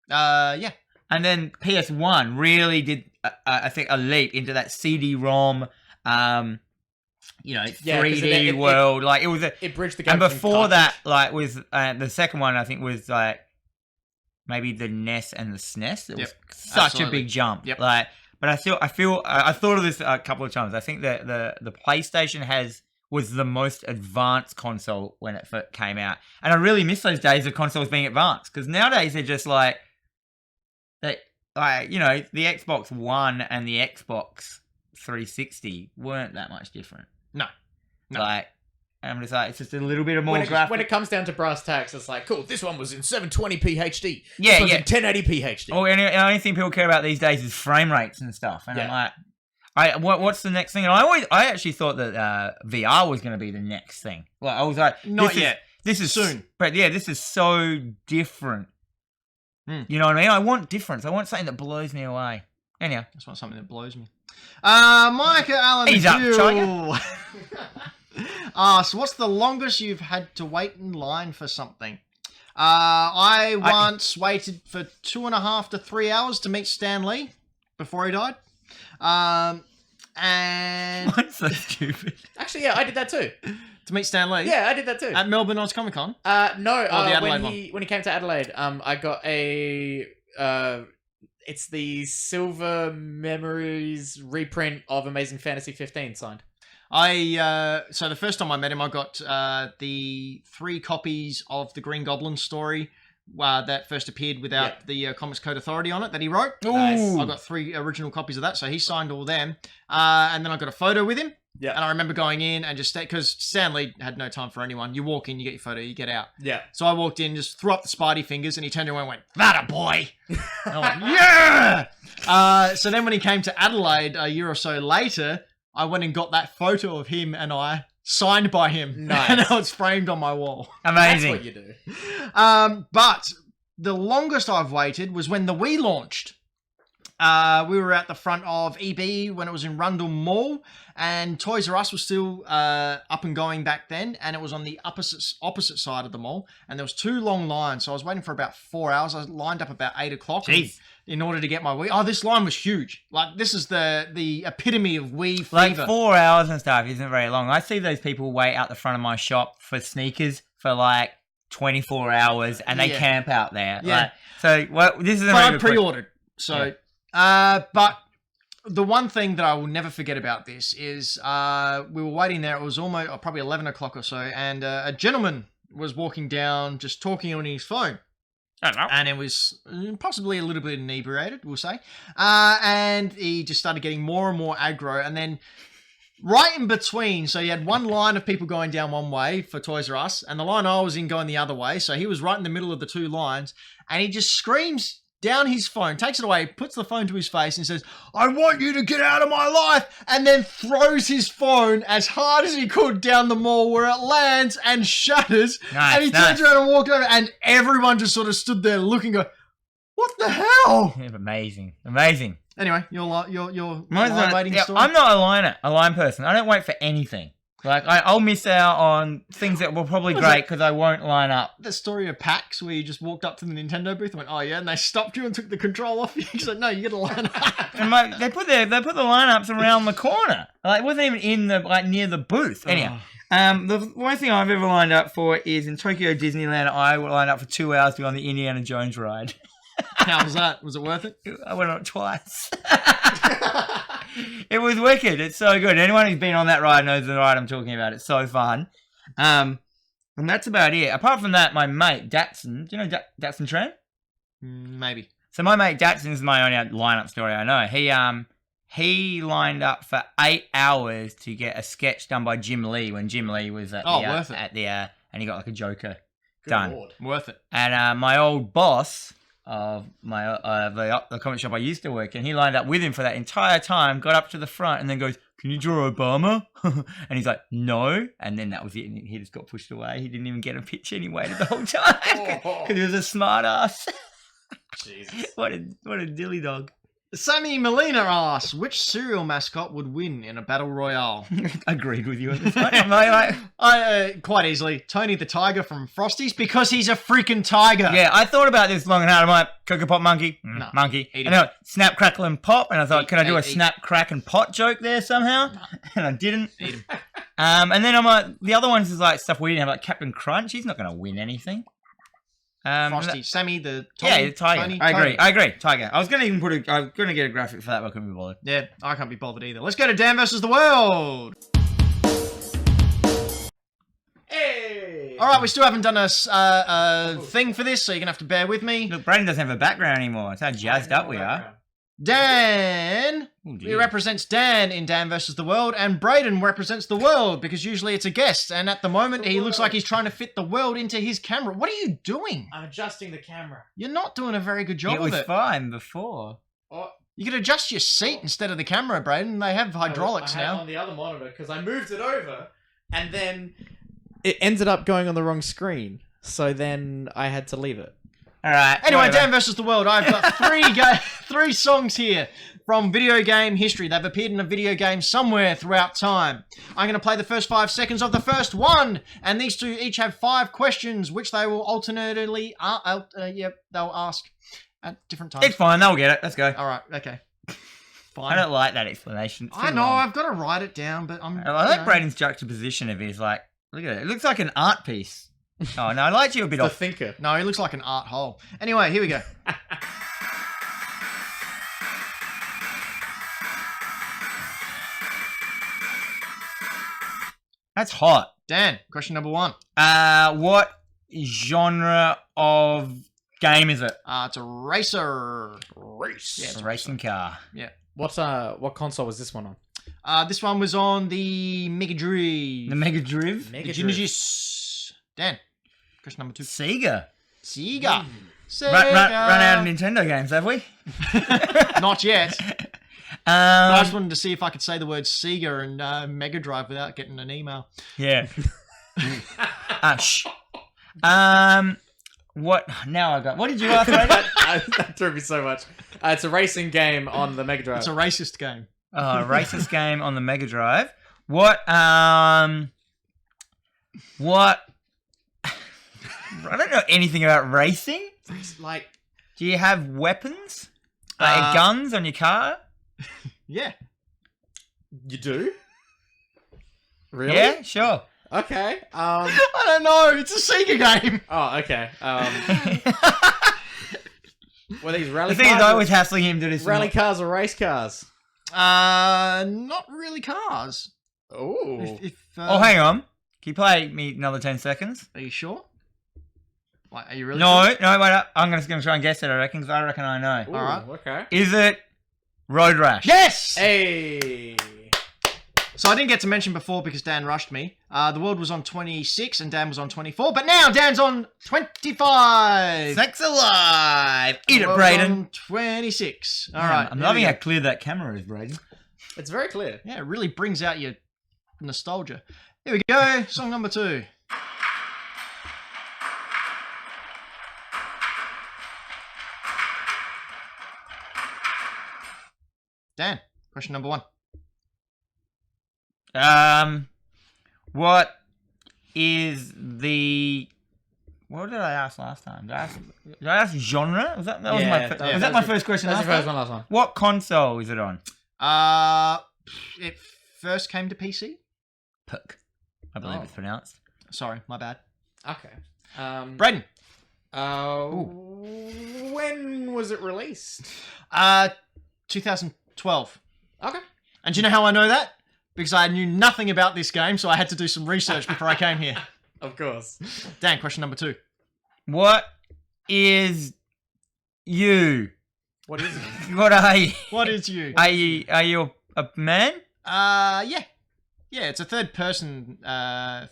[SPEAKER 2] Yeah.
[SPEAKER 3] And then PS1 really did, I think, a leap into that CD-ROM, 3D world. It was
[SPEAKER 4] it bridged the gap.
[SPEAKER 3] and before that, was the second one. I think was maybe the NES and the SNES. It was such
[SPEAKER 2] absolutely.
[SPEAKER 3] a big jump.
[SPEAKER 2] Yep.
[SPEAKER 3] But I thought of this a couple of times. I think that the PlayStation was the most advanced console when it first came out, and I really miss those days of consoles being advanced because nowadays they're just the Xbox One and the Xbox 360 weren't that much different.
[SPEAKER 2] No.
[SPEAKER 3] I'm just like, it's just a little bit of more graphic.
[SPEAKER 4] When it comes down to brass tacks, it's like, cool, this one was in 720p HD.
[SPEAKER 3] Yeah,
[SPEAKER 4] this one's
[SPEAKER 3] yeah.
[SPEAKER 4] in 1080p HD.
[SPEAKER 3] Oh, and the only thing people care about these days is frame rates and stuff. And
[SPEAKER 4] Yeah.
[SPEAKER 3] I'm like, what's the next thing? And I actually thought that VR was going to be the next thing. Like, I was like,
[SPEAKER 2] Not yet.
[SPEAKER 3] This is
[SPEAKER 2] Soon.
[SPEAKER 3] But yeah, this is so different. You know what I mean? I want difference. I want something that blows me away. Anyhow.
[SPEAKER 2] That's not something that blows me. Micah Allen
[SPEAKER 3] He's up,
[SPEAKER 2] Hill. So what's the longest you've had to wait in line for something? I once waited for 2.5 to 3 hours to meet Stan Lee before he died. And
[SPEAKER 3] Mine's so stupid.
[SPEAKER 4] Actually, yeah, I did that too.
[SPEAKER 2] to meet Stan Lee.
[SPEAKER 4] Yeah, I did that too.
[SPEAKER 2] At Melbourne Oz Comic Con.
[SPEAKER 4] No,
[SPEAKER 2] the Adelaide
[SPEAKER 4] when he came to Adelaide, I got a it's the Silver Memories reprint of Amazing Fantasy 15 signed.
[SPEAKER 2] So the first time I met him, I got the 3 copies of the Green Goblin story that first appeared without the Comics Code Authority on it that he wrote.
[SPEAKER 4] Nice.
[SPEAKER 2] I got 3 original copies of that, so he signed all them. And then I got a photo with him.
[SPEAKER 4] Yeah.
[SPEAKER 2] And I remember going in and just because Stan Lee had no time for anyone. You walk in, you get your photo, you get out.
[SPEAKER 4] Yeah.
[SPEAKER 2] So I walked in, just threw up the Spidey fingers, and he turned around and went, "That a boy!" And I went, "Yeah!" So then when he came to Adelaide a year or so later, I went and got that photo of him and I signed by him.
[SPEAKER 4] Nice.
[SPEAKER 2] And now it's framed on my wall.
[SPEAKER 3] Amazing.
[SPEAKER 4] That's what you do.
[SPEAKER 2] But the longest I've waited was when the Wii launched. We were at the front of EB when it was in Rundle Mall, and Toys R Us was still up and going back then, and it was on the opposite side of the mall, and there was 2 long lines, so I was waiting for about 4 hours. I lined up about 8 o'clock in order to get my Wii. Oh, this line was huge. Like, this is the epitome of Wii fever.
[SPEAKER 3] Like 4 hours and stuff isn't very long. I see those people wait out the front of my shop for sneakers for like 24 hours and they camp out there.
[SPEAKER 2] Yeah.
[SPEAKER 3] This is
[SPEAKER 2] But I pre-ordered. So, but the one thing that I will never forget about this is we were waiting there. It was almost probably 11 o'clock or so, and a gentleman was walking down just talking on his phone. And it was possibly a little bit inebriated, we'll say. And he just started getting more and more aggro. And then right in between, so you had one line of people going down one way for Toys R Us, and the line I was in going the other way. So he was right in the middle of the 2 lines, and he just screams down his phone, takes it away, puts the phone to his face and says, "I want you to get out of my life," and then throws his phone as hard as he could down the mall where it lands and shatters. And he turns around and walked over, and everyone just sort of stood there looking, go, "What the hell?"
[SPEAKER 3] Amazing.
[SPEAKER 2] Anyway, your line waiting story.
[SPEAKER 3] I'm not a line person. I don't wait for anything. Like, I'll miss out on things that were probably great because I won't line up.
[SPEAKER 2] The story of PAX where you just walked up to the Nintendo booth and went, oh yeah, and they stopped you and took the control off you. He's like, no, you got to line up.
[SPEAKER 3] And they put the lineups around the corner. Like, it wasn't even in the near the booth. Anyhow, the worst thing I've ever lined up for is in Tokyo Disneyland. I lined up for 2 hours to go on the Indiana Jones ride.
[SPEAKER 2] How was that? Was it worth it?
[SPEAKER 3] I went on it twice. It was wicked. It's so good. Anyone who's been on that ride knows the ride I'm talking about. It's so fun. And that's about it. Apart from that, my mate Datsun. Do you know Datsun Tran?
[SPEAKER 2] Maybe.
[SPEAKER 3] So my mate Datsun is my only lineup story I know. He lined up for 8 hours to get a sketch done by Jim Lee when Jim Lee was at
[SPEAKER 2] worth it.
[SPEAKER 3] And he got like a Joker
[SPEAKER 4] Good
[SPEAKER 3] done.
[SPEAKER 4] Lord.
[SPEAKER 2] Worth it.
[SPEAKER 3] And my old boss of my the comic shop I used to work in, he lined up with him for that entire time, got up to the front and then goes, "Can you draw Obama?" And he's like, "No." And then that was it. And he just got pushed away. He didn't even get a picture and he waited the whole time because he was a smart ass.
[SPEAKER 4] Jesus.
[SPEAKER 3] What a dilly dog.
[SPEAKER 2] Sammy Molina asks, which cereal mascot would win in a battle royale?
[SPEAKER 3] Agreed with you on this one. Like,
[SPEAKER 2] Quite easily, Tony the Tiger from Frosties, because he's a freaking tiger.
[SPEAKER 3] yeah, I thought about this long and hard. I'm like, Cocoa Pop Monkey?
[SPEAKER 2] No.
[SPEAKER 3] Monkey.
[SPEAKER 2] Eat
[SPEAKER 3] And
[SPEAKER 2] it.
[SPEAKER 3] then Snap, Crackle, and Pop. And I thought, can I do a
[SPEAKER 2] Eat.
[SPEAKER 3] Snap, Crack, and Pot joke there somehow? And I didn't.
[SPEAKER 2] Eat him.
[SPEAKER 3] And then I'm like, the other ones is like stuff we didn't have, like Captain Crunch. He's not going to win anything.
[SPEAKER 2] Frosty, Sammy the Tony,
[SPEAKER 3] Yeah, the tiger.
[SPEAKER 2] Tony,
[SPEAKER 3] I agree. Tiger. I was going to even I was going to get a graphic for that, but I couldn't be bothered.
[SPEAKER 2] Yeah, I can't be bothered either. Let's go to Dan versus the world.
[SPEAKER 4] Hey!
[SPEAKER 2] All right, we still haven't done a thing for this, so you're gonna have to bear with me.
[SPEAKER 3] Look, Braden doesn't have a background anymore. That's how jazzed up we are.
[SPEAKER 2] Dan,
[SPEAKER 3] Oh,
[SPEAKER 2] he
[SPEAKER 3] dear.
[SPEAKER 2] represents Dan in Dan versus the world, and Braden represents the world because usually it's a guest, and at the moment he looks like he's trying to fit the world into his camera. What are you doing?
[SPEAKER 4] I'm adjusting the camera.
[SPEAKER 2] You're not doing a very good job
[SPEAKER 3] It
[SPEAKER 2] of
[SPEAKER 3] was
[SPEAKER 2] it.
[SPEAKER 3] fine before.
[SPEAKER 4] Oh,
[SPEAKER 2] You could adjust your seat instead of the camera, Braden. They have hydraulics
[SPEAKER 4] I had it
[SPEAKER 2] now.
[SPEAKER 4] on the other monitor because I moved it over, and then it ended up going on the wrong screen. So then I had to leave it.
[SPEAKER 3] All right.
[SPEAKER 2] Anyway,
[SPEAKER 3] whatever.
[SPEAKER 2] Dan versus the world. I've got three songs here from video game history. They've appeared in a video game somewhere throughout time. I'm going to play the first 5 seconds of the first one, and these two each have 5 questions, which they will alternately, they'll ask at different times.
[SPEAKER 3] It's fine. They'll get it. Let's go.
[SPEAKER 2] All right, okay. Fine.
[SPEAKER 3] I don't like that explanation. It's
[SPEAKER 2] I
[SPEAKER 3] too
[SPEAKER 2] know,
[SPEAKER 3] long.
[SPEAKER 2] I've got to write it down, but I'm.
[SPEAKER 3] I like Braden's juxtaposition of his, like, look at it. It looks like an art piece. Oh, no, I liked you a bit
[SPEAKER 4] The
[SPEAKER 3] off.
[SPEAKER 4] thinker.
[SPEAKER 2] No, he looks like an art hole. Anyway, here we go.
[SPEAKER 3] That's hot.
[SPEAKER 2] Dan, question number 1.
[SPEAKER 3] What genre of game is it?
[SPEAKER 2] It's a racer.
[SPEAKER 4] Race.
[SPEAKER 2] Yeah,
[SPEAKER 3] It's a racing car.
[SPEAKER 4] What console was this one on?
[SPEAKER 2] This one was on the Mega Drive.
[SPEAKER 3] The Mega Drive?
[SPEAKER 4] Mega
[SPEAKER 2] The
[SPEAKER 4] Drive.
[SPEAKER 2] Genesis. Dan, question number 2.
[SPEAKER 3] Sega.
[SPEAKER 2] Sega. Sega.
[SPEAKER 3] Run out of Nintendo games, have we?
[SPEAKER 2] Not yet. I just
[SPEAKER 3] Um,
[SPEAKER 2] wanted to see if I could say the word Sega and Mega Drive without getting an email.
[SPEAKER 3] yeah. Shh. What? Now I got. What did you ask? Braden?
[SPEAKER 4] that threw me so much. It's a racing game on the Mega Drive.
[SPEAKER 2] It's a racist game.
[SPEAKER 3] Racist game on the Mega Drive. What? What? I don't know anything about racing.
[SPEAKER 2] It's like,
[SPEAKER 3] Do you have weapons? Like guns on your car?
[SPEAKER 2] yeah.
[SPEAKER 4] You do? Really?
[SPEAKER 3] Yeah, sure.
[SPEAKER 4] Okay.
[SPEAKER 2] I don't know. It's a Sega game.
[SPEAKER 4] Oh, okay. Were these
[SPEAKER 3] The
[SPEAKER 4] rally
[SPEAKER 3] thing is,
[SPEAKER 4] cars?
[SPEAKER 3] I was hassling him to this.
[SPEAKER 4] Rally cars or race cars?
[SPEAKER 2] Not really cars.
[SPEAKER 4] Oh.
[SPEAKER 3] Oh, hang on. Can you play me another 10 seconds?
[SPEAKER 2] Are you sure? Like, are you really
[SPEAKER 3] No,
[SPEAKER 2] sure?
[SPEAKER 3] no, wait up. I'm just going to try and guess it, I reckon, because I reckon I know.
[SPEAKER 4] Ooh,
[SPEAKER 2] Alright.
[SPEAKER 4] Okay.
[SPEAKER 3] Is it Road Rash?
[SPEAKER 2] Yes!
[SPEAKER 4] Hey.
[SPEAKER 2] So I didn't get to mention before because Dan rushed me. The world was on 26 and Dan was on 24, but now Dan's on 25.
[SPEAKER 3] Sex alive! Eat
[SPEAKER 2] The
[SPEAKER 3] it,
[SPEAKER 2] world's
[SPEAKER 3] Braden.
[SPEAKER 2] on 26. All
[SPEAKER 3] Man,
[SPEAKER 2] right.
[SPEAKER 3] I'm
[SPEAKER 2] there
[SPEAKER 3] loving
[SPEAKER 2] we
[SPEAKER 3] how
[SPEAKER 2] go.
[SPEAKER 3] clear that camera is, Braden.
[SPEAKER 4] It's very clear.
[SPEAKER 2] Yeah, it really brings out your nostalgia. Here we go. Song number 2. Dan, question number 1.
[SPEAKER 3] What is the... What did I ask last time? Did I ask genre? Was that
[SPEAKER 4] Yeah,
[SPEAKER 3] was that my first question?
[SPEAKER 4] That's
[SPEAKER 3] last
[SPEAKER 4] the
[SPEAKER 3] time?
[SPEAKER 4] first one.
[SPEAKER 3] What console is it on?
[SPEAKER 2] It first came to PC.
[SPEAKER 3] Puck, I believe it's pronounced.
[SPEAKER 2] Sorry, my bad.
[SPEAKER 4] Okay.
[SPEAKER 2] Braden.
[SPEAKER 4] When was it released?
[SPEAKER 2] 2012.
[SPEAKER 4] Okay.
[SPEAKER 2] And do you know how I know that? Because I knew nothing about this game, so I had to do some research before I came here.
[SPEAKER 4] Of course.
[SPEAKER 2] Dan, question number 2.
[SPEAKER 3] What is you?
[SPEAKER 4] What is it?
[SPEAKER 3] What are you?
[SPEAKER 2] What is you?
[SPEAKER 3] Are you a man?
[SPEAKER 2] Yeah. Yeah, it's a third-person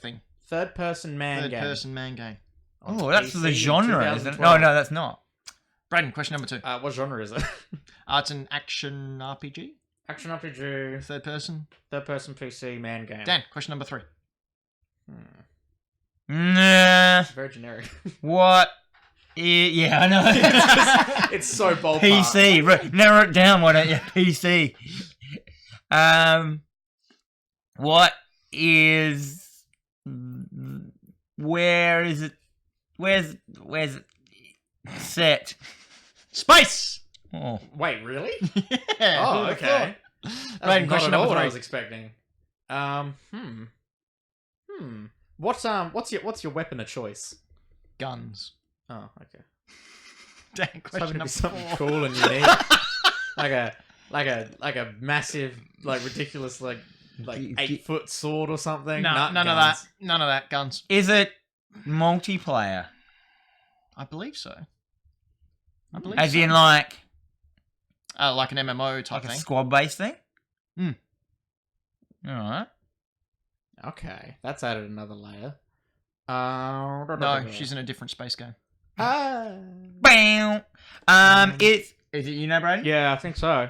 [SPEAKER 2] thing.
[SPEAKER 4] Third-person man game.
[SPEAKER 2] Third-person man game.
[SPEAKER 3] Oh, that's
[SPEAKER 4] PC
[SPEAKER 3] the
[SPEAKER 4] in
[SPEAKER 3] genre, isn't it?
[SPEAKER 4] 2012.
[SPEAKER 3] No, that's not.
[SPEAKER 2] Braden, question number 2.
[SPEAKER 4] What genre is it?
[SPEAKER 2] It's an action RPG.
[SPEAKER 4] Action RPG,
[SPEAKER 2] Third-person.
[SPEAKER 4] third-person PC man game.
[SPEAKER 2] Dan, question number 3.
[SPEAKER 3] Nah.
[SPEAKER 4] Very generic.
[SPEAKER 3] What? Yeah, I know.
[SPEAKER 4] It's so ballpark.
[SPEAKER 3] PC. Narrow it down, why don't you? PC. What is? Where is it? Where's it set?
[SPEAKER 2] Space!
[SPEAKER 3] Oh,
[SPEAKER 4] Wait, really?
[SPEAKER 2] Yeah.
[SPEAKER 4] Oh, okay.
[SPEAKER 2] Braden, question
[SPEAKER 4] not at all
[SPEAKER 2] number
[SPEAKER 4] what I
[SPEAKER 2] 3.
[SPEAKER 4] was expecting. What's your weapon of choice?
[SPEAKER 2] Guns.
[SPEAKER 4] Oh, okay.
[SPEAKER 2] Dan,
[SPEAKER 4] It's
[SPEAKER 2] question
[SPEAKER 4] hoping to be
[SPEAKER 2] number
[SPEAKER 4] something
[SPEAKER 2] 4.
[SPEAKER 4] cool and unique, like a massive, like ridiculous, like 8-foot sword or something.
[SPEAKER 2] No,
[SPEAKER 4] Nah,
[SPEAKER 2] none of
[SPEAKER 4] guns.
[SPEAKER 2] that. None of that. Guns.
[SPEAKER 3] is it multiplayer?
[SPEAKER 2] I believe so. I believe
[SPEAKER 3] As
[SPEAKER 2] so.
[SPEAKER 3] in, like
[SPEAKER 2] like an MMO type
[SPEAKER 3] a
[SPEAKER 2] thing.
[SPEAKER 3] squad-based thing?
[SPEAKER 2] Hmm.
[SPEAKER 3] All right.
[SPEAKER 4] Okay, that's added another layer.
[SPEAKER 2] No, she's in a different space game.
[SPEAKER 3] Bam. Is it you know, Brady?
[SPEAKER 4] Yeah, I think so.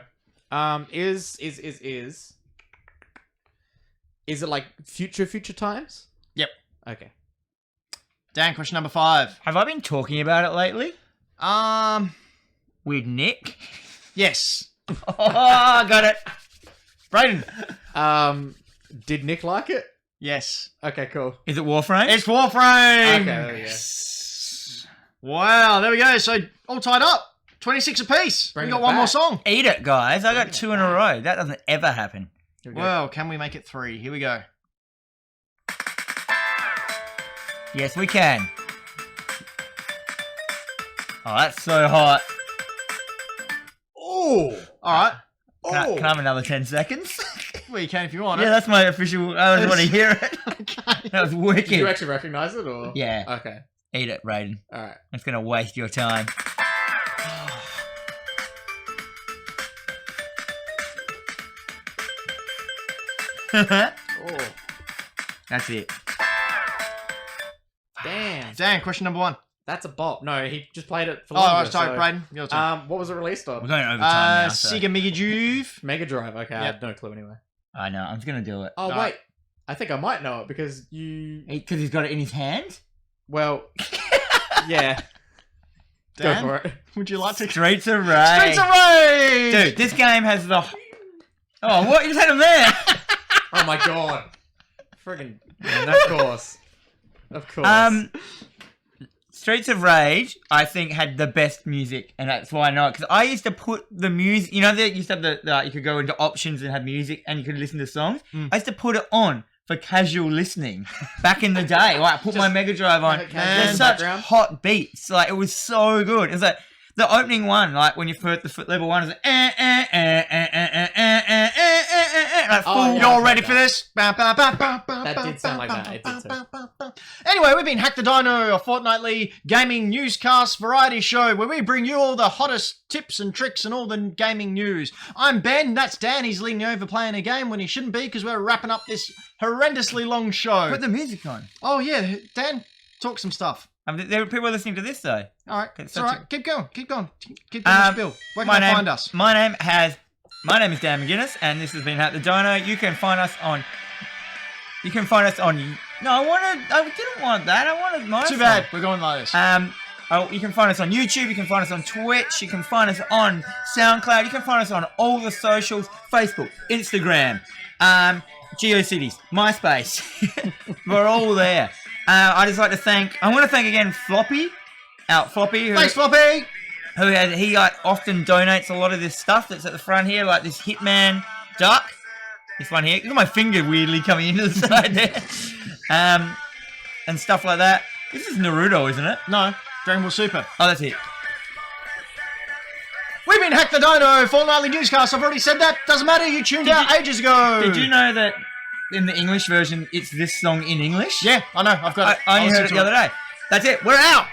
[SPEAKER 4] Is it like future times?
[SPEAKER 2] Yep.
[SPEAKER 4] Okay.
[SPEAKER 2] Dan, question number 5.
[SPEAKER 3] Have I been talking about it lately with Nick?
[SPEAKER 2] Yes.
[SPEAKER 3] Oh, I got it.
[SPEAKER 2] Braden.
[SPEAKER 4] Did Nick like it?
[SPEAKER 2] Yes.
[SPEAKER 4] Okay, cool.
[SPEAKER 3] Is it Warframe?
[SPEAKER 2] It's Warframe.
[SPEAKER 4] Okay, there we go.
[SPEAKER 2] Wow, there we go. So all tied up. 26 apiece.
[SPEAKER 4] Bring
[SPEAKER 2] We
[SPEAKER 4] it
[SPEAKER 2] got one more
[SPEAKER 4] back.
[SPEAKER 2] song.
[SPEAKER 3] Eat it, guys. I got 2 in a row. That doesn't ever happen.
[SPEAKER 4] Here we go.
[SPEAKER 2] Well, can we make it 3? Here we go.
[SPEAKER 3] Yes, we can. Oh, that's so hot.
[SPEAKER 2] Oh. All right.
[SPEAKER 3] Can I have another 10 seconds?
[SPEAKER 2] Well, you can if you want.
[SPEAKER 3] Yeah, that's my official. I just want to hear it.
[SPEAKER 2] Okay.
[SPEAKER 3] That was
[SPEAKER 4] Did
[SPEAKER 3] wicked.
[SPEAKER 4] you actually recognize it, or?
[SPEAKER 3] Yeah.
[SPEAKER 4] Okay.
[SPEAKER 3] Eat it, Raiden.
[SPEAKER 4] All right.
[SPEAKER 3] It's going to waste your time.
[SPEAKER 4] Oh,
[SPEAKER 3] That's it.
[SPEAKER 4] damn.
[SPEAKER 2] Dan, question number 1.
[SPEAKER 4] That's a bop. No, he just played it for
[SPEAKER 2] Oh,
[SPEAKER 4] longer.
[SPEAKER 2] sorry,
[SPEAKER 4] so-
[SPEAKER 2] Braden. Your turn.
[SPEAKER 4] What was it released
[SPEAKER 3] We're
[SPEAKER 4] on?
[SPEAKER 3] going over time now. So.
[SPEAKER 2] Sega Mega Juve.
[SPEAKER 4] Mega Drive. Okay, I
[SPEAKER 2] Yep.
[SPEAKER 4] had no clue anyway.
[SPEAKER 3] I know. I'm just going to do it.
[SPEAKER 4] Oh,
[SPEAKER 2] All
[SPEAKER 4] wait.
[SPEAKER 2] right.
[SPEAKER 4] I think I might know it because you.
[SPEAKER 3] Because he's got it in his hand?
[SPEAKER 4] Well, yeah.
[SPEAKER 2] Dan,
[SPEAKER 4] Go for it.
[SPEAKER 2] would you like to?
[SPEAKER 3] Streets of Rage.
[SPEAKER 2] Streets of Rage.
[SPEAKER 3] Dude, this game has the... Oh, what? You just had him there.
[SPEAKER 4] Oh my god. Friggin'. Of course. Of course.
[SPEAKER 3] Streets of Rage, I think, had the best music, and that's why I know it. Because I used to put the music, you know, they used to have the you could go into options and have music, and you could listen to songs. I used to put it on for casual listening back in the day. Like, I put my Mega Drive on.
[SPEAKER 4] have it
[SPEAKER 2] casual
[SPEAKER 3] There's
[SPEAKER 2] in the
[SPEAKER 3] such
[SPEAKER 4] background.
[SPEAKER 3] hot beats. Like, it was so good. It's like the opening one, like when you first the level 1 is like, like full.
[SPEAKER 4] Oh, yeah.
[SPEAKER 2] You're
[SPEAKER 4] I've
[SPEAKER 2] ready
[SPEAKER 4] heard
[SPEAKER 2] for this?
[SPEAKER 4] That did sound like that. It did too.
[SPEAKER 2] Anyway, we've been Hack the Dino, a fortnightly gaming newscast variety show where we bring you all the hottest tips and tricks and all the gaming news. I'm Ben, that's Dan. He's leaning over playing a game when he shouldn't be because we're wrapping up this horrendously long show.
[SPEAKER 3] Put the music on.
[SPEAKER 2] Oh, yeah, Dan, talk some stuff.
[SPEAKER 3] There are people listening to this though.
[SPEAKER 2] All right,
[SPEAKER 3] It's
[SPEAKER 2] it's all
[SPEAKER 3] such
[SPEAKER 2] right. Keep going. Keep going the spiel. Where can I find us?
[SPEAKER 3] My name is Dan McGuinness, and this has been Hack the Dino. You can find us on. No, I didn't want that. I wanted my.
[SPEAKER 2] Too bad. We're going like this.
[SPEAKER 3] You can find us on YouTube. You can find us on Twitch. You can find us on SoundCloud. You can find us on all the socials: Facebook, Instagram. GeoCities, MySpace. We're all there. I just like to thank. I want to thank again Floppy, Floppy.
[SPEAKER 2] Thanks, Floppy.
[SPEAKER 3] He often donates a lot of this stuff that's at the front here, like this Hitman duck. This one here. Look at my finger weirdly coming into the side there. And stuff like that. This is Naruto, isn't it?
[SPEAKER 2] No, Dragon Ball Super.
[SPEAKER 3] Oh, that's it.
[SPEAKER 2] We've been Hack the Dino, Fortnightly Newscast. I've already said that. Doesn't matter, you tuned out ages ago.
[SPEAKER 3] Did you know that in the English version, it's this song in English?
[SPEAKER 2] Yeah, I know. I've got it.
[SPEAKER 3] I only heard it the other day. That's it. We're out.